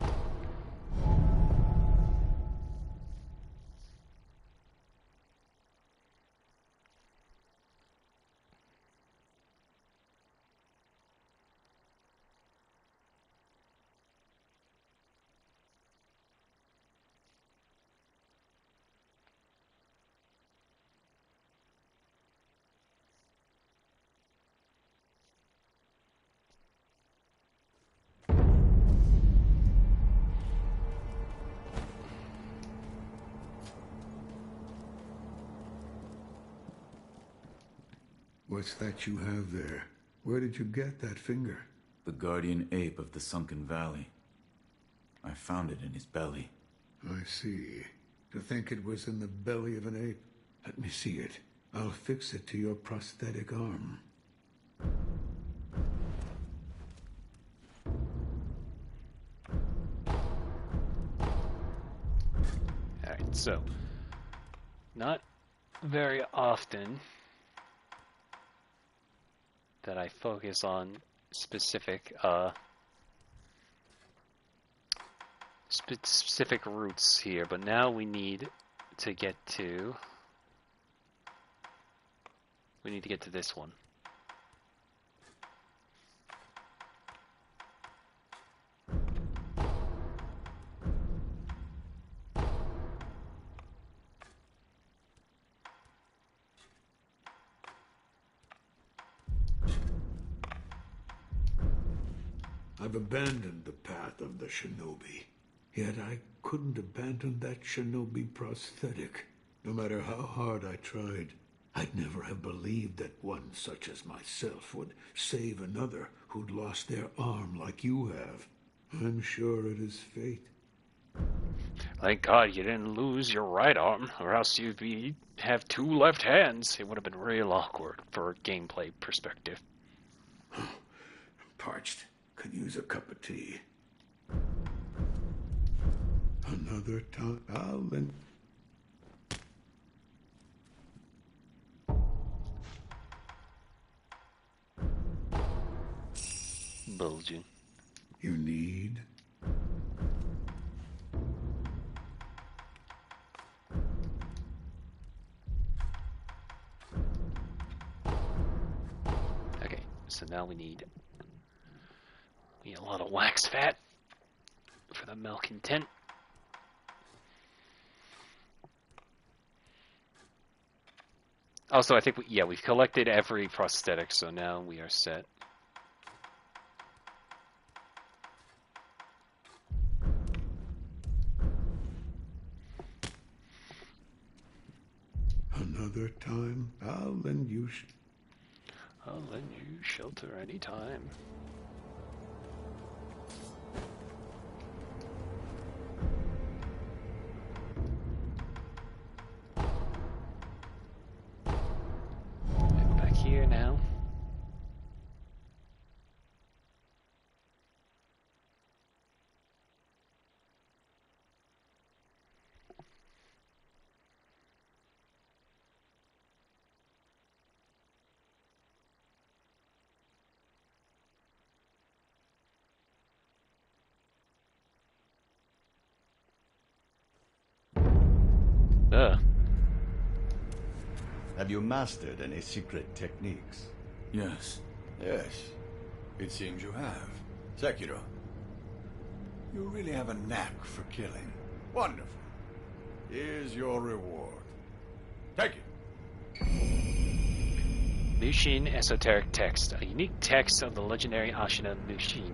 What's that you have there? Where did you get that finger? The guardian ape of the Sunken Valley. I found it in his belly. I see. To think it was in the belly of an ape. Let me see it. I'll fix it to your prosthetic arm. Alright, so not very often that I focus on specific specific routes here, but now we need to get to this one. I've abandoned the path of the shinobi. Yet I couldn't abandon that shinobi prosthetic. No matter how hard I tried, I'd never have believed that one such as myself would save another who'd lost their arm like you have. I'm sure it is fate. Thank God you didn't lose your right arm, or else you'd have two left hands. It would have been real awkward for a gameplay perspective. I'm parched. Could use a cup of tea. Another time, I'll then... Bulging. You need? Okay, so now we need a lot of wax fat for the malcontent. Also, I think we've collected every prosthetic, so now we are set. Another time, I'll lend you I'll lend you shelter anytime. Back here now. Have you mastered any secret techniques? Yes. Yes, it seems you have. Sekiro, you really have a knack for killing. Wonderful. Here's your reward. Take it. Mushin Esoteric Text, a unique text of the legendary Ashina Mushin.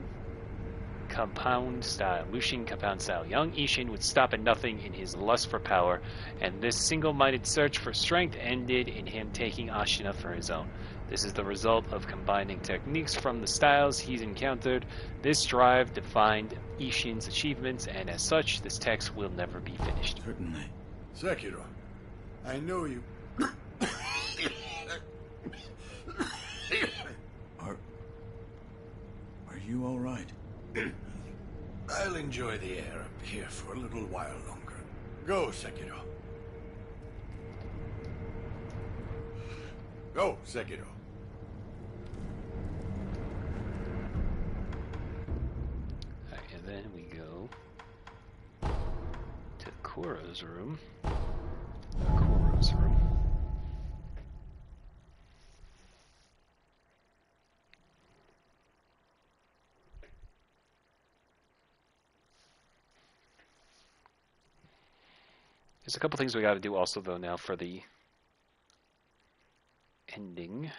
Compound style. Mushin compound style. Young Ishin would stop at nothing in his lust for power, and this single-minded search for strength ended in him taking Ashina for his own. This is the result of combining techniques from the styles he's encountered. This drive defined Ishin's achievements, and as such, this text will never be finished. Certainly. Sekiro, I know you... Are you all right? I'll enjoy the air up here for a little while longer. Go, Sekiro. Go, Sekiro. And then we go to Kuro's room. There's a couple things we got to do also, though, now for the ending.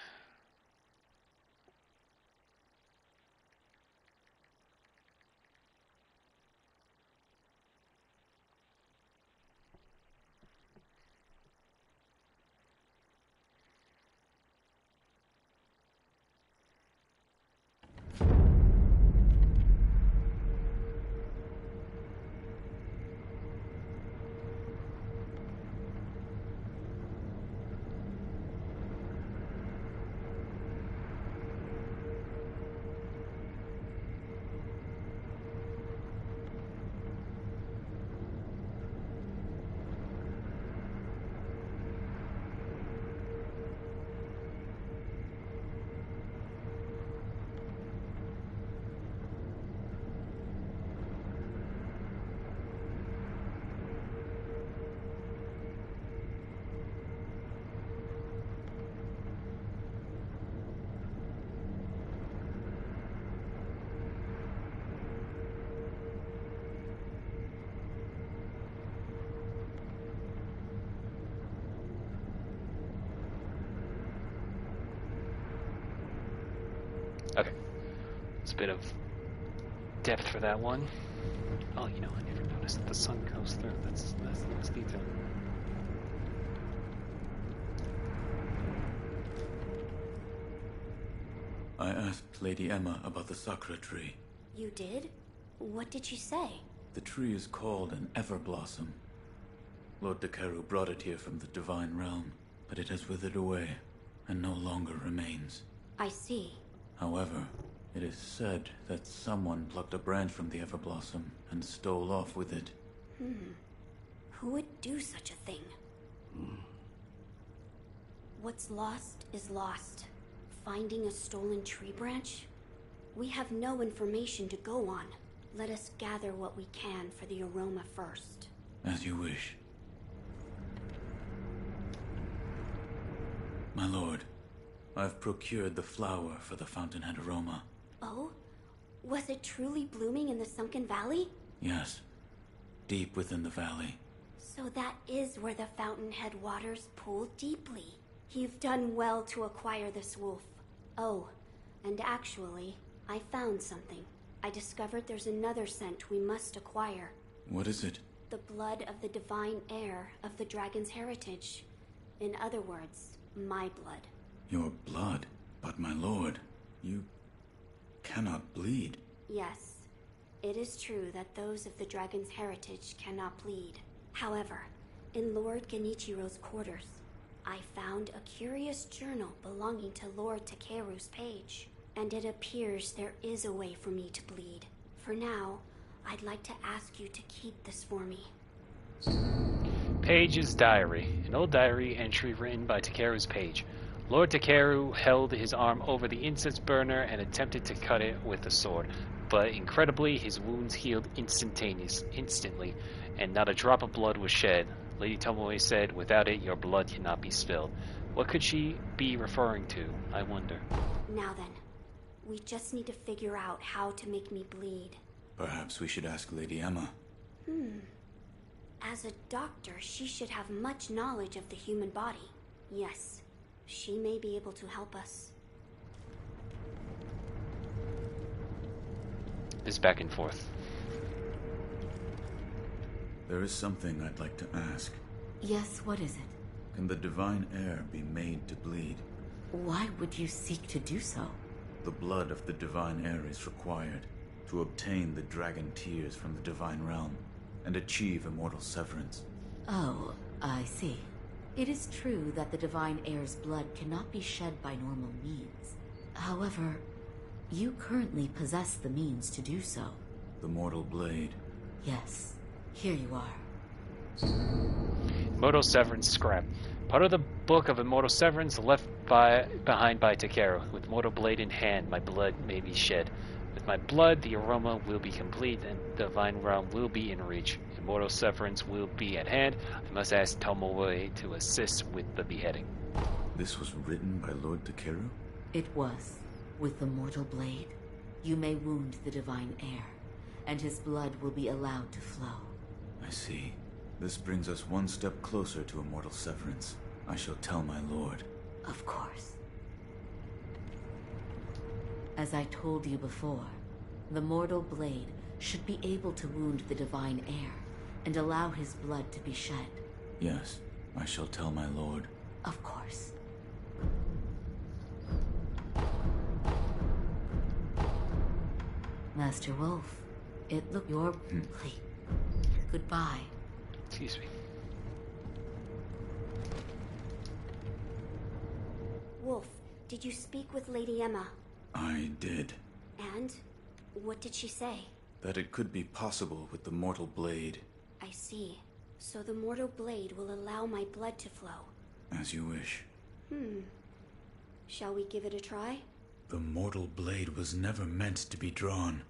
Okay. It's a bit of depth for that one. Oh, you know, I never noticed that the sun goes through. That's the nice detail. I asked Lady Emma about the Sakura tree. You did? What did she say? The tree is called an Everblossom. Lord Dekeru brought it here from the Divine Realm, but it has withered away and no longer remains. I see. However, it is said that someone plucked a branch from the Everblossom and stole off with it. Who would do such a thing? What's lost is lost. Finding a stolen tree branch? We have no information to go on. Let us gather what we can for the aroma first. As you wish. My lord, I've procured the flower for the fountainhead aroma. Oh? Was it truly blooming in the Sunken Valley? Yes, deep within the valley. So that is where the fountainhead waters pool deeply. You've done well to acquire this wolf. Oh, and actually, I found something. I discovered there's another scent we must acquire. What is it? The blood of the divine heir of the dragon's heritage. In other words, my blood. Your blood? But my lord, you cannot bleed. Yes, it is true that those of the dragon's heritage cannot bleed. However, in Lord Genichiro's quarters, I found a curious journal belonging to Lord Takeru's page, and it appears there is a way for me to bleed. For now, I'd like to ask you to keep this for me. Page's diary. An old diary entry written by Takeru's page. Lord Takeru held his arm over the incense burner and attempted to cut it with a sword, but incredibly his wounds healed instantly, and not a drop of blood was shed. Lady Tomoe said, "Without it, your blood cannot be spilled." What could she be referring to, I wonder? Now then, we just need to figure out how to make me bleed. Perhaps we should ask Lady Emma. As a doctor, she should have much knowledge of the human body. Yes, she may be able to help us. This back and forth. There is something I'd like to ask. Yes, what is it? Can the divine air be made to bleed? Why would you seek to do so? The blood of the divine air is required to obtain the dragon tears from the divine realm and achieve immortal severance. Oh, I see. It is true that the divine air's blood cannot be shed by normal means. However, you currently possess the means to do so. The mortal blade. Yes, here you are. Immortal Severance scrap. Part of the book of Immortal Severance left behind by Takeru. With mortal blade in hand, my blood may be shed. With my blood, the aroma will be complete, and the divine realm will be in reach. Immortal Severance will be at hand. I must ask Tomoe to assist with the beheading. This was written by Lord Takeru? It was. With the mortal blade, you may wound the divine air, and his blood will be allowed to flow. I see. This brings us one step closer to immortal severance. I shall tell my lord. Of course. As I told you before, the mortal blade should be able to wound the divine air and allow his blood to be shed. Yes, I shall tell my lord. Of course. Master Wolf, it looked your plate. Goodbye. Excuse me. Wolf, did you speak with Lady Emma? I did. And? What did she say? That it could be possible with the mortal blade. I see. So the mortal blade will allow my blood to flow. As you wish. Shall we give it a try? The mortal blade was never meant to be drawn.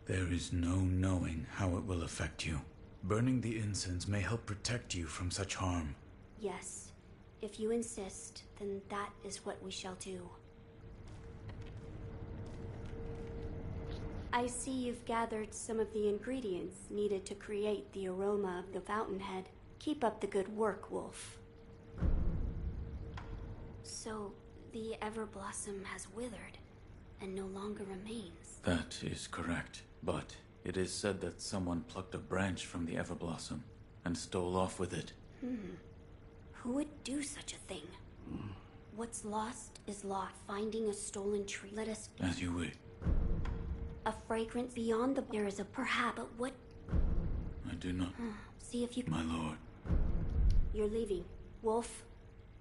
There is no knowing how it will affect you. Burning the incense may help protect you from such harm. Yes. If you insist, then that is what we shall do. I see you've gathered some of the ingredients needed to create the aroma of the fountainhead. Keep up the good work, Wolf. So, the Everblossom has withered and no longer remains. That is correct. But it is said that someone plucked a branch from the Everblossom and stole off with it. Who would do such a thing? What's lost is lost. Finding a stolen tree. Let us... As you wish. A fragrance beyond the... There is a perhaps, but what... I do not... See if you... My lord. You're leaving. Wolf,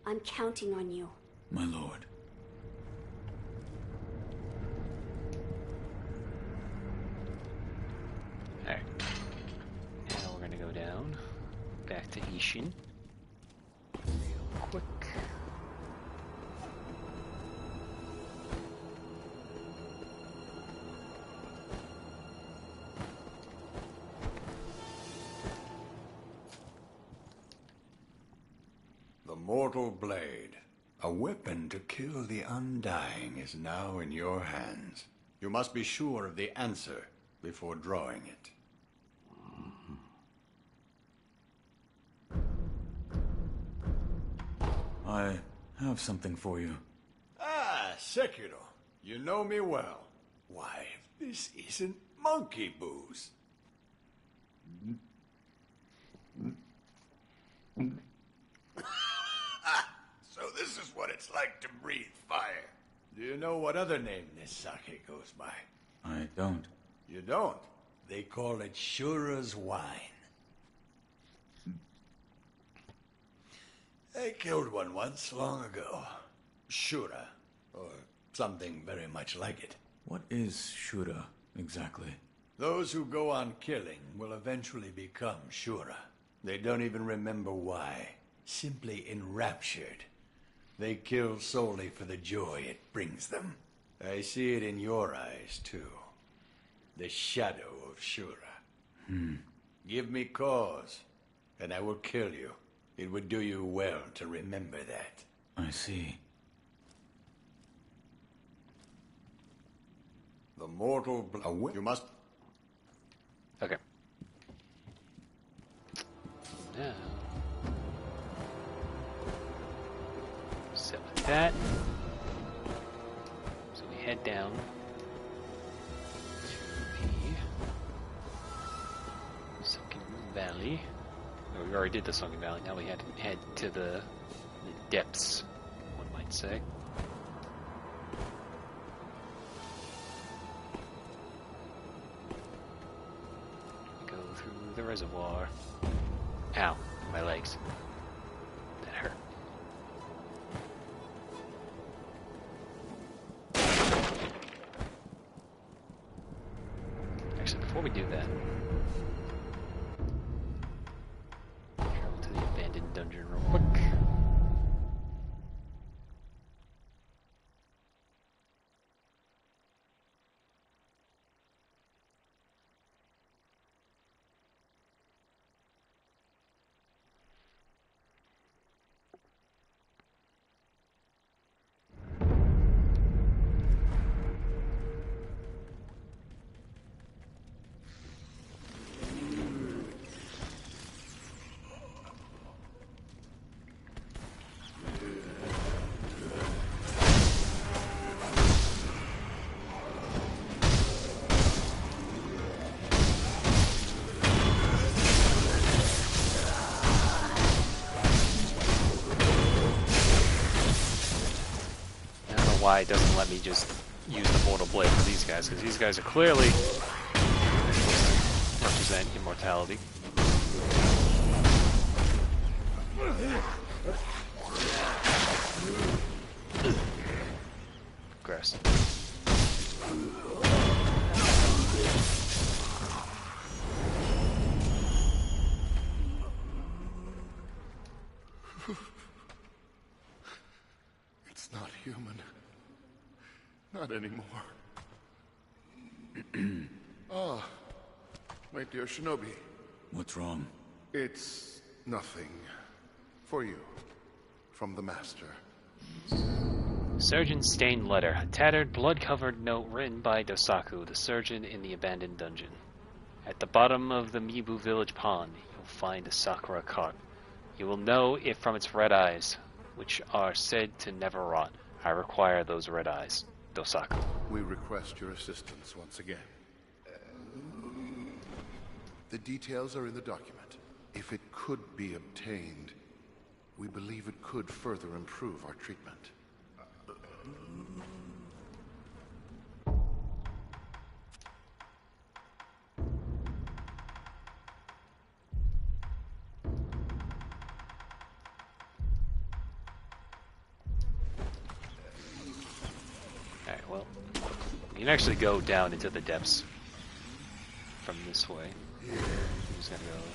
I'm counting on you. My lord. Alright. Now we're gonna go down. Back to Ishin. Real quick. The mortal blade, a weapon to kill the undying, is now in your hands. You must be sure of the answer before drawing it. I have something for you. Ah, Sekiro, you know me well. Why, if this isn't monkey booze. is what it's like to breathe fire. Do you know what other name this sake goes by? I don't. You don't? They call it Shura's wine. I killed one once, long ago. Shura, or something very much like it. What is Shura, exactly? Those who go on killing will eventually become Shura. They don't even remember why. Simply enraptured. They kill solely for the joy it brings them. I see it in your eyes, too. The shadow of Shura. Give me cause, and I will kill you. It would do you well to remember that. I see. The mortal you must... Okay. Now... set with that. So we head down to the Sunken Valley. Oh, we already did the Sunken Valley. Now we had to head to the depths, one might say. Go through the reservoir. Ow, my legs. That hurt. Actually, before we do that, travel to the abandoned dungeon real quick. Why it doesn't let me just use the mortal blade for these guys, because these guys are clearly represent immortality. Gross. It's not human. Not anymore. Ah, my dear Shinobi. What's wrong? It's nothing. For you. From the Master. Surgeon's stained letter. A tattered, blood-covered note written by Dosaku, the surgeon in the abandoned dungeon. At the bottom of the Mibu village pond, you'll find a Sakura cart. You will know it from its red eyes, which are said to never rot. I require those red eyes. Dosaku. We request your assistance once again. The details are in the document. If it could be obtained, we believe it could further improve our treatment. Alright, well, you can actually go down into the depths from this way. I'm just gonna go around.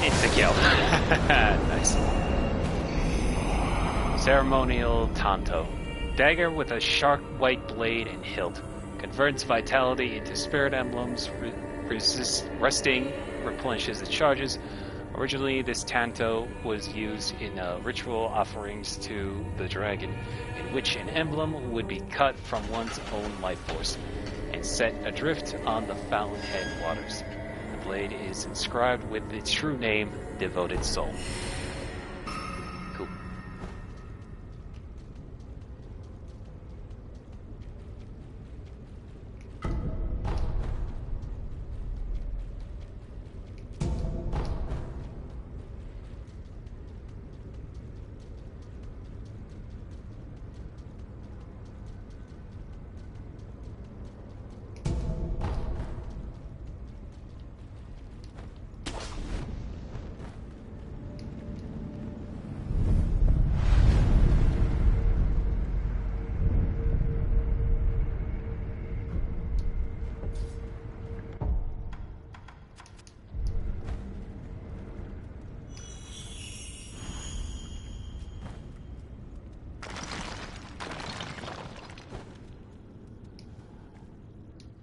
And insta-kill. Nice. Ceremonial Tanto. Dagger with a sharp white blade and hilt. Converts vitality into spirit emblems. Resting replenishes its charges. Originally, this Tanto was used in ritual offerings to the dragon, in which an emblem would be cut from one's own life force and set adrift on the fountainhead waters. The blade is inscribed with its true name, Devoted Soul. Cool.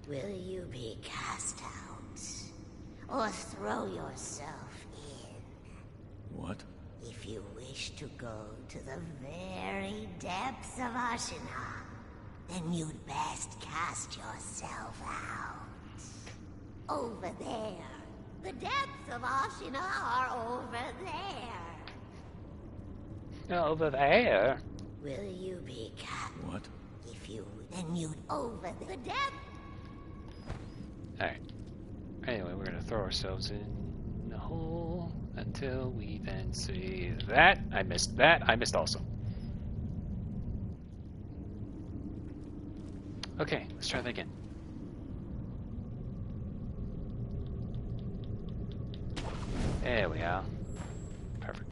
Will you be cast out? Or throw yourself in? What? If you wish to go to the very depths of Ashina, then you'd best cast yourself out. Over there. The depths of Ashina are over there. Over there? Will you be cast? What? If you, then you'd over the depths. Alright. Anyway, we're gonna throw ourselves in the hole until we then see that. I missed that. I missed also. Okay, let's try that again. There we are. Perfect.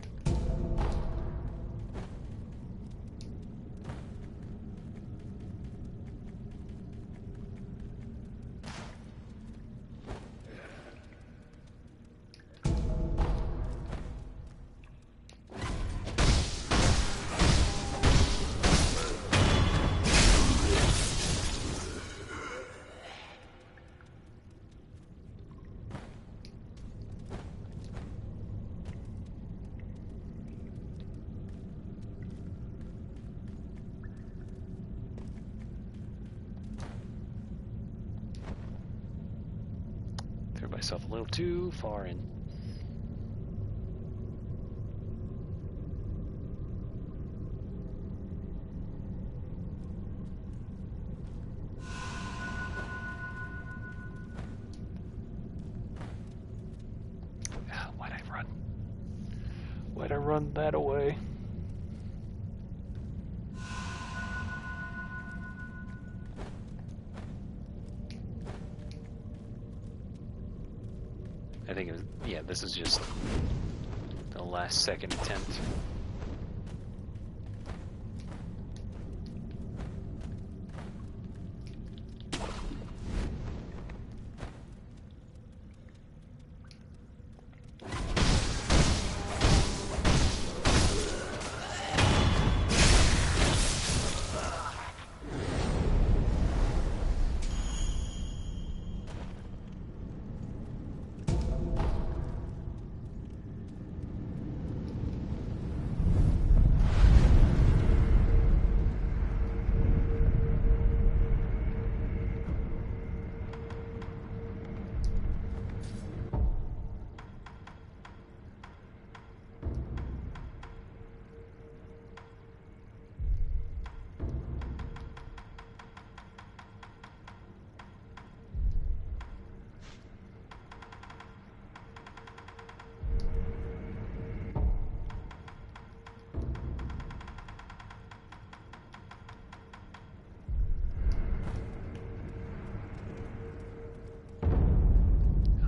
Threw myself a little too far in. Why'd I run? Why'd I run that away? I think it was, yeah, this is just the last second attempt.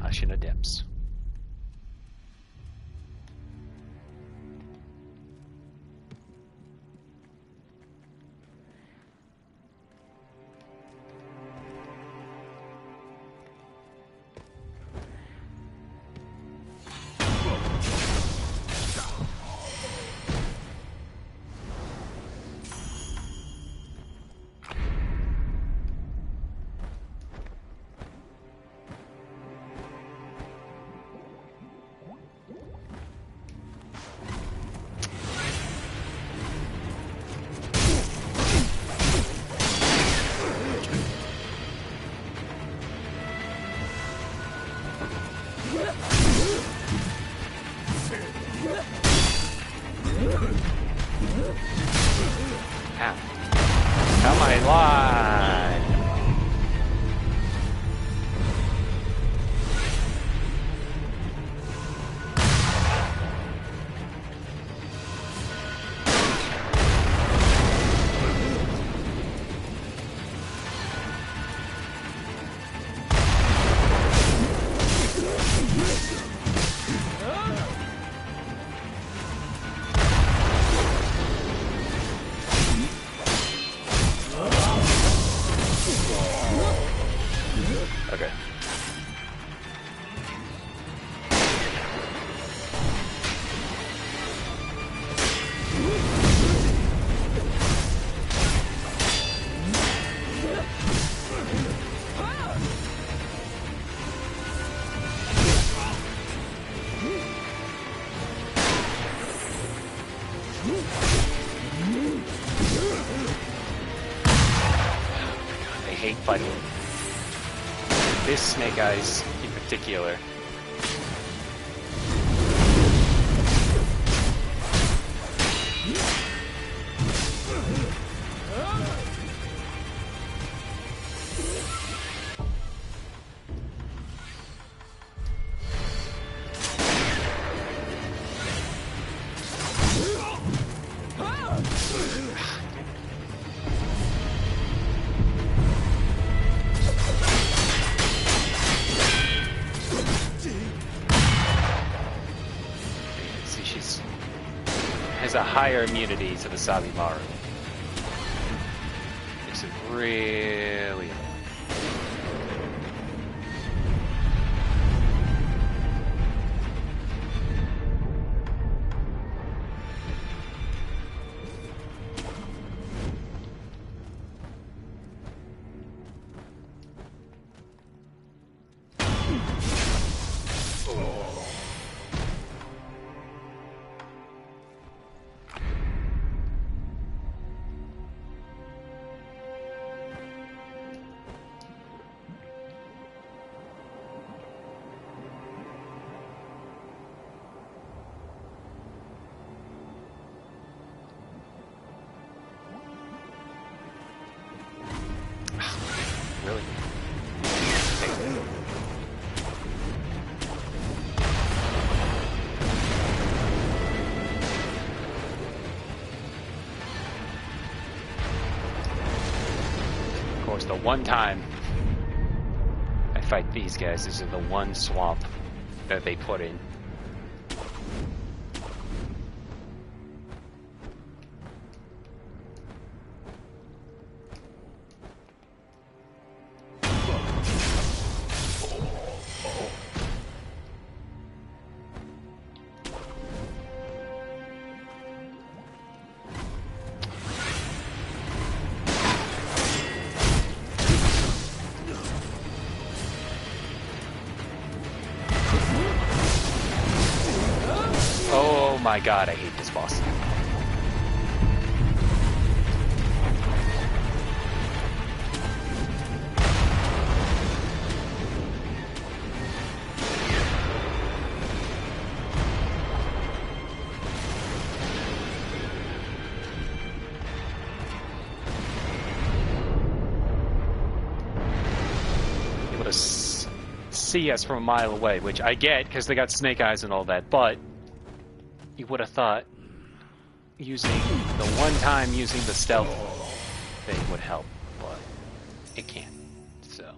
Ashina Depths. Okay. I hate fighting this Snake Eyes in particular. Has a higher immunity to the Sabimaru. Makes it really annoying. Really? Of course, the one time I fight these guys, this is the one swamp that they put in. Oh my god, I hate this boss. Able to see us from a mile away, which I get because they got snake eyes and all that, but you would have thought using the one time using the stealth thing would help, but it can't. So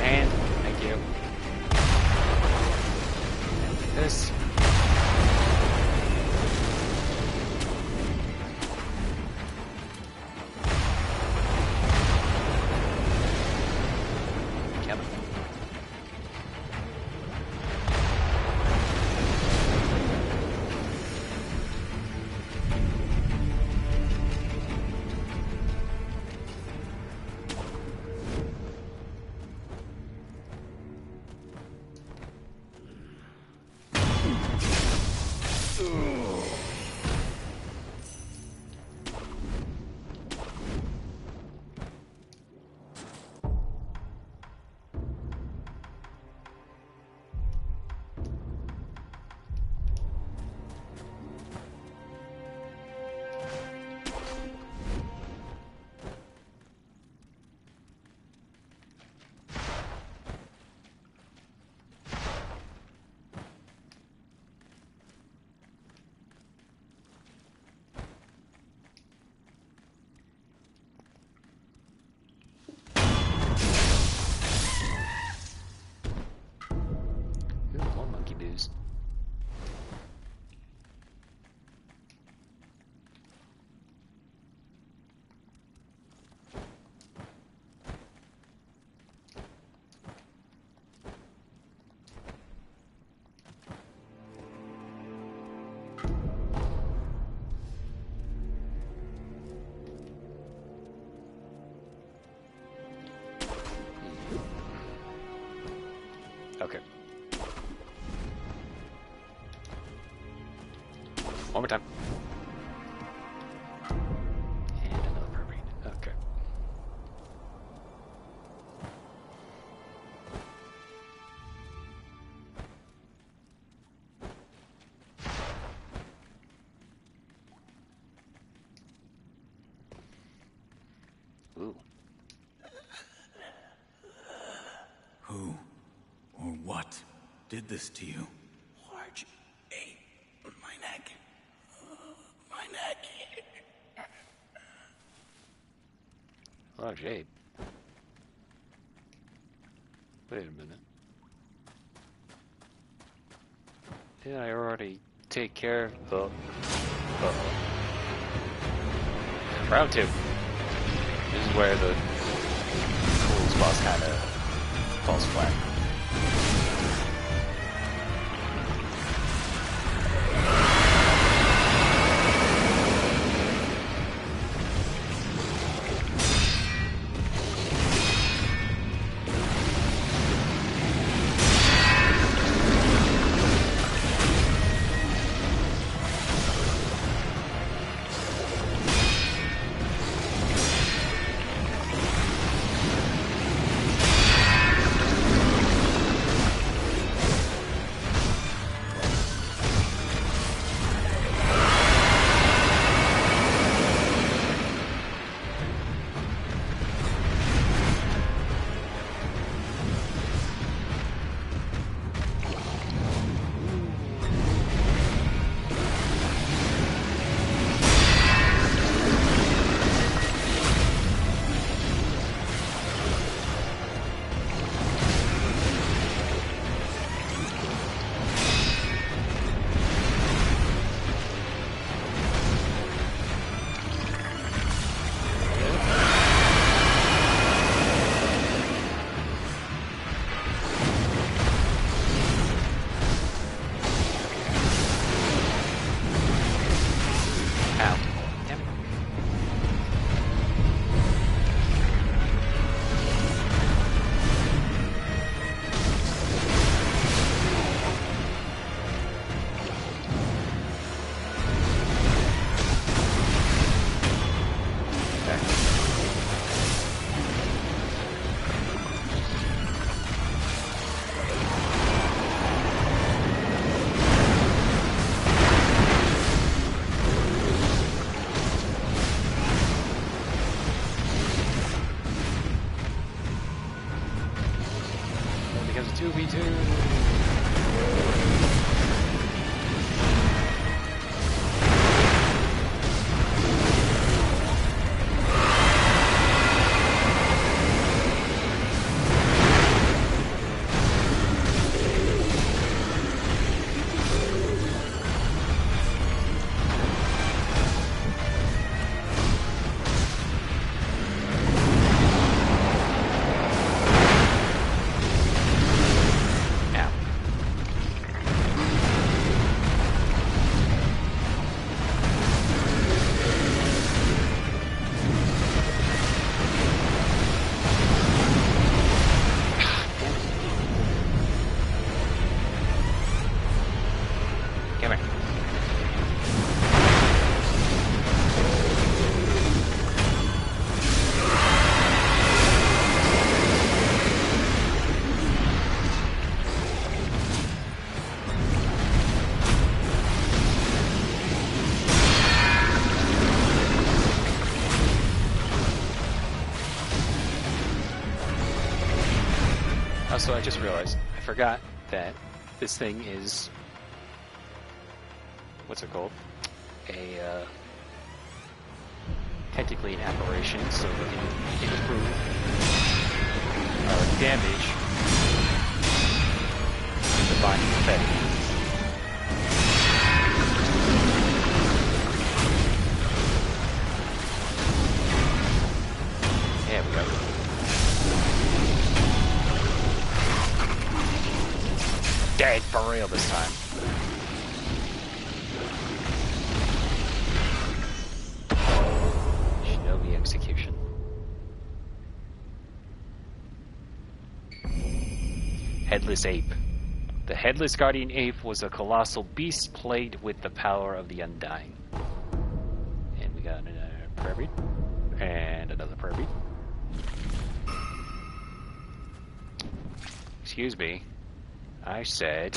hand. Thank you. And this. Yep. Ooh, more monkey booze. Okay. One more time. And another mermaid. Okay. Ooh. Who or what did this to you? Large ape. My neck. My neck. Large ape. Wait a minute. Didn't I already take care of the... Round 2. This is where the Tools boss kind of falls flat. Because of 2v2. Also, I just realized, I forgot that this thing is... What's it called? Technically an apparition, so we can improve our damage with divine effect. There we go. Dead for real this time. Shinobi execution. Headless Ape. The Headless Guardian Ape was a colossal beast plagued with the power of the Undying. And we got another prayer bead. And another prayer bead. Excuse me. I said...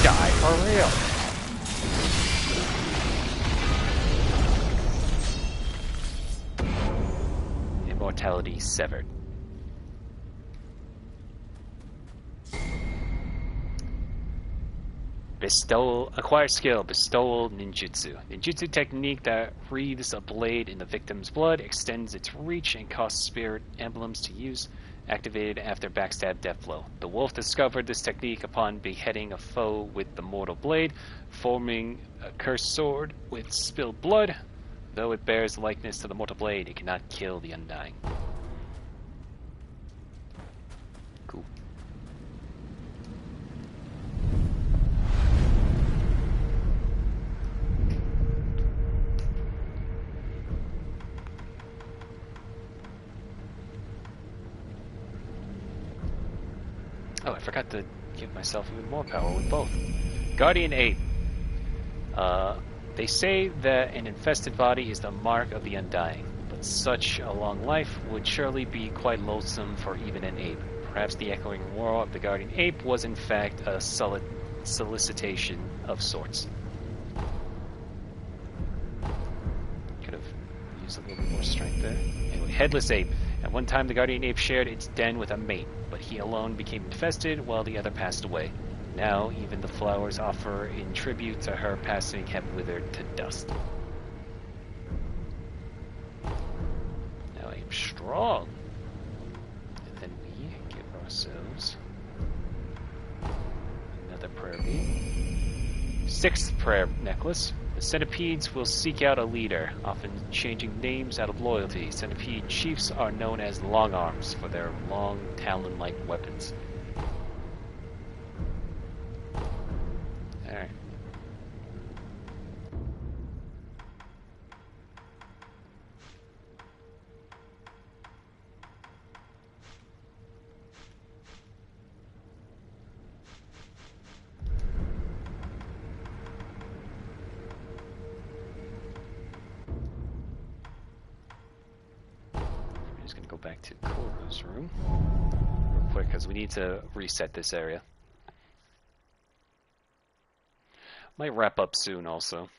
Die for real! Immortality severed. Bestowal, acquired skill, bestowal ninjutsu. Ninjutsu technique that wreathes a blade in the victim's blood, extends its reach, and costs spirit emblems to use. Activated after backstab death blow. The wolf discovered this technique upon beheading a foe with the mortal blade, forming a cursed sword with spilled blood. Though it bears likeness to the mortal blade, it cannot kill the Undying. Cool. Oh, I forgot to give myself even more power with both. Guardian Ape. They say that an infested body is the mark of the Undying, but such a long life would surely be quite loathsome for even an ape. Perhaps the echoing roar of the Guardian Ape was in fact a solicitation of sorts. Could have used a little bit more strength there. Anyway, Headless Ape. At one time the Guardian Ape shared its den with a mate, but he alone became infested while the other passed away. Now even the flowers offer in tribute to her passing have withered to dust. Now I am strong. And then we give ourselves another prayer bead. 6th prayer necklace. The centipedes will seek out a leader, often changing names out of loyalty. Centipede chiefs are known as long arms for their long talon-like weapons. Alright. I'm just going to go back to Koro's room real quick because we need to reset this area. Might wrap up soon also.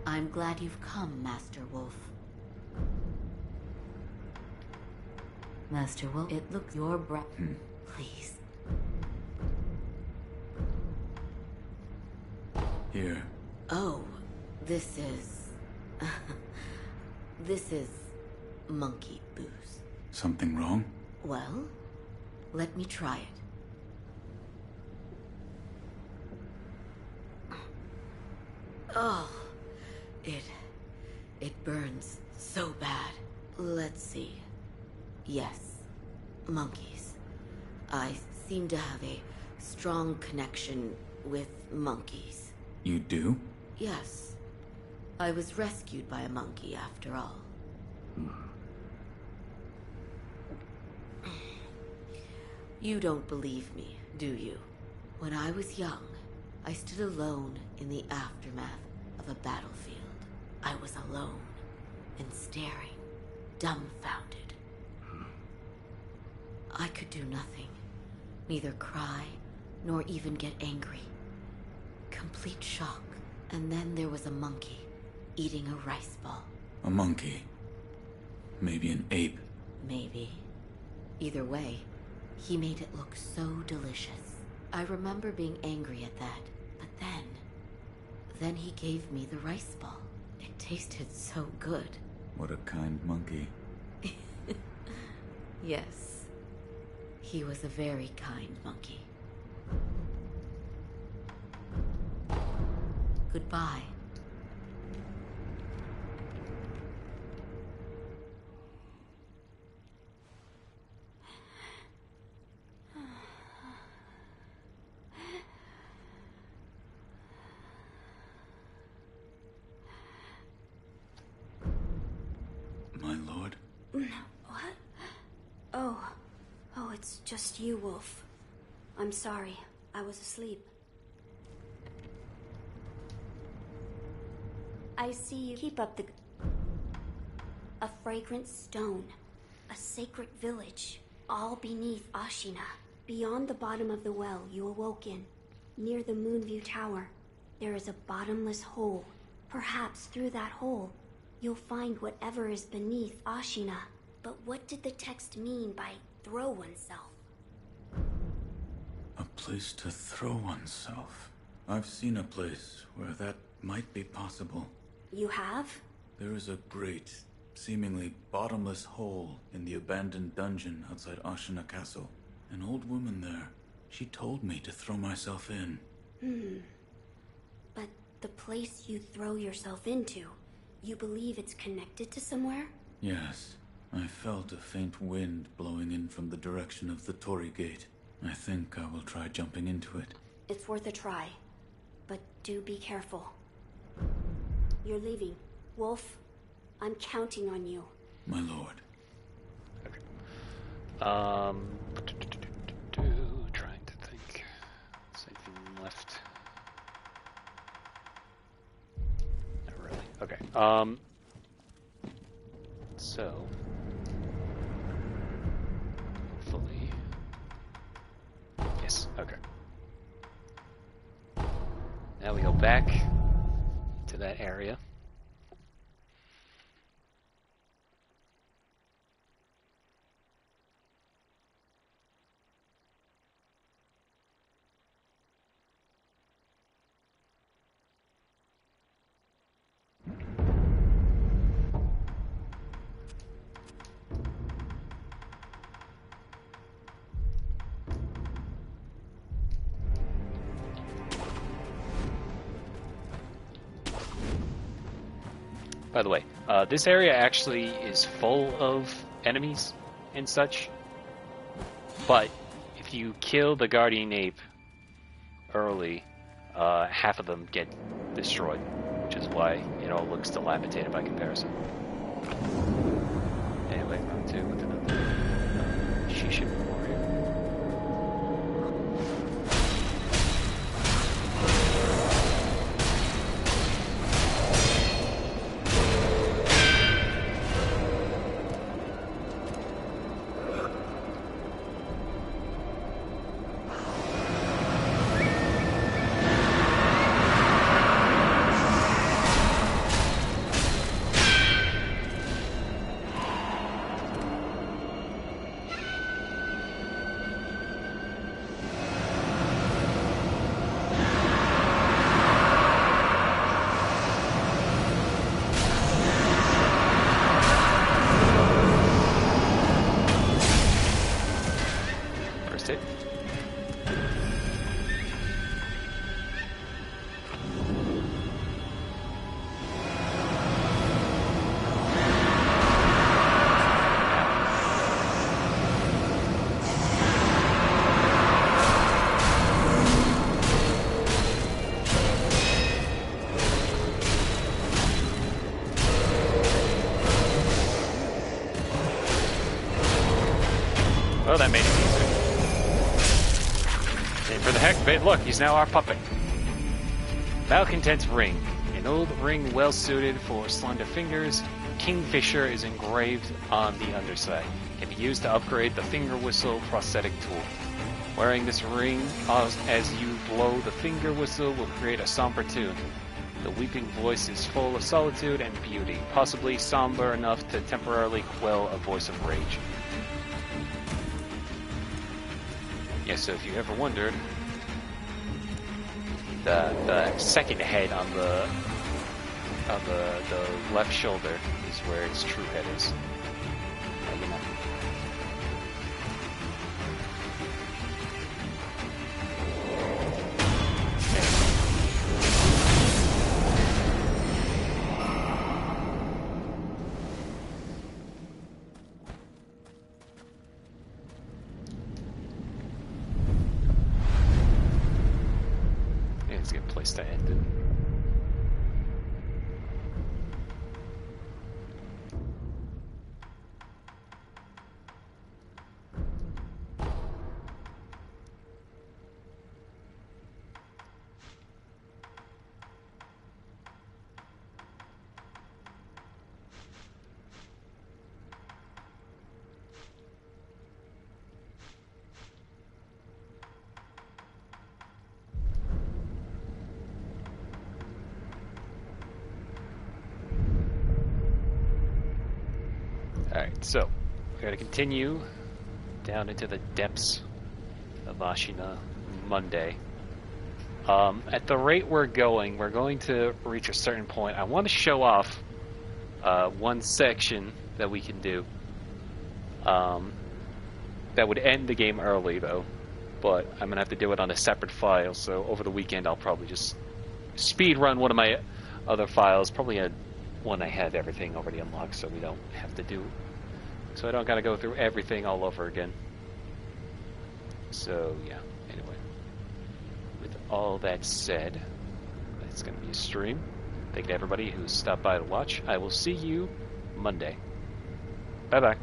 I'm glad you've come, Master Wolf. Master Wolf, it looks your breath. Please. Here. Oh, this is... this is monkey booze. Something wrong? Well, let me try it. Oh, it burns so bad. Let's see. Yes, monkeys. I seem to have a strong connection with monkeys. You do? Yes. I was rescued by a monkey, after all. You don't believe me, do you? When I was young, I stood alone in the aftermath of a battlefield. I was alone and staring, dumbfounded. I could do nothing, neither cry nor even get angry. Complete shock. And then there was a monkey eating a rice ball. A monkey? Maybe an ape? Maybe. Either way, he made it look so delicious. I remember being angry at that, but then he gave me the rice ball. It tasted so good. What a kind monkey. Yes. He was a very kind monkey. Goodbye. My lord? What? Oh, it's just you, Wolf. I'm sorry. I was asleep. I see you keep up the... A fragrant stone. A sacred village. All beneath Ashina. Beyond the bottom of the well you awoke in. Near the Moonview Tower. There is a bottomless hole. Perhaps through that hole, you'll find whatever is beneath Ashina. But what did the text mean by throw oneself? A place to throw oneself. I've seen a place where that might be possible. You have? There is a great, seemingly bottomless hole in the abandoned dungeon outside Ashina Castle. An old woman there. She told me to throw myself in. But the place you throw yourself into, you believe it's connected to somewhere? Yes. I felt a faint wind blowing in from the direction of the Torii Gate. I think I will try jumping into it. It's worth a try. But do be careful. You're leaving. Wolf, I'm counting on you. My lord. Okay. Trying to think. Is anything left? Not really. Okay. So hopefully. Yes, okay. Now we go back to that area. By the way, this area actually is full of enemies and such, but if you kill the guardian ape early, half of them get destroyed, which is why it all looks dilapidated by comparison. Anyway, round 2 with another Shishin warrior. Oh, that made it easier. And for the heck of it, look, he's now our puppet. Malcontent's ring. An old ring well suited for slender fingers. Kingfisher is engraved on the underside. Can be used to upgrade the finger whistle prosthetic tool. Wearing this ring as you blow the finger whistle will create a somber tune. The weeping voice is full of solitude and beauty, possibly somber enough to temporarily quell a voice of rage. Yeah, so if you ever wondered, the second head on the left shoulder is where his true head is. It's a good place to end it. Alright, so we're going to continue down into the depths of Ashina Monday. At the rate we're going to reach a certain point. I want to show off one section that we can do. That would end the game early, though. But I'm going to have to do it on a separate file, so over the weekend I'll probably just speed run one of my other files, probably one I have everything already unlocked, so we don't have to do, so I don't gotta go through everything all over again. So yeah, anyway, with all that said, it's gonna be a stream. Thank you to everybody who stopped by to watch. I will see you Monday. Bye bye.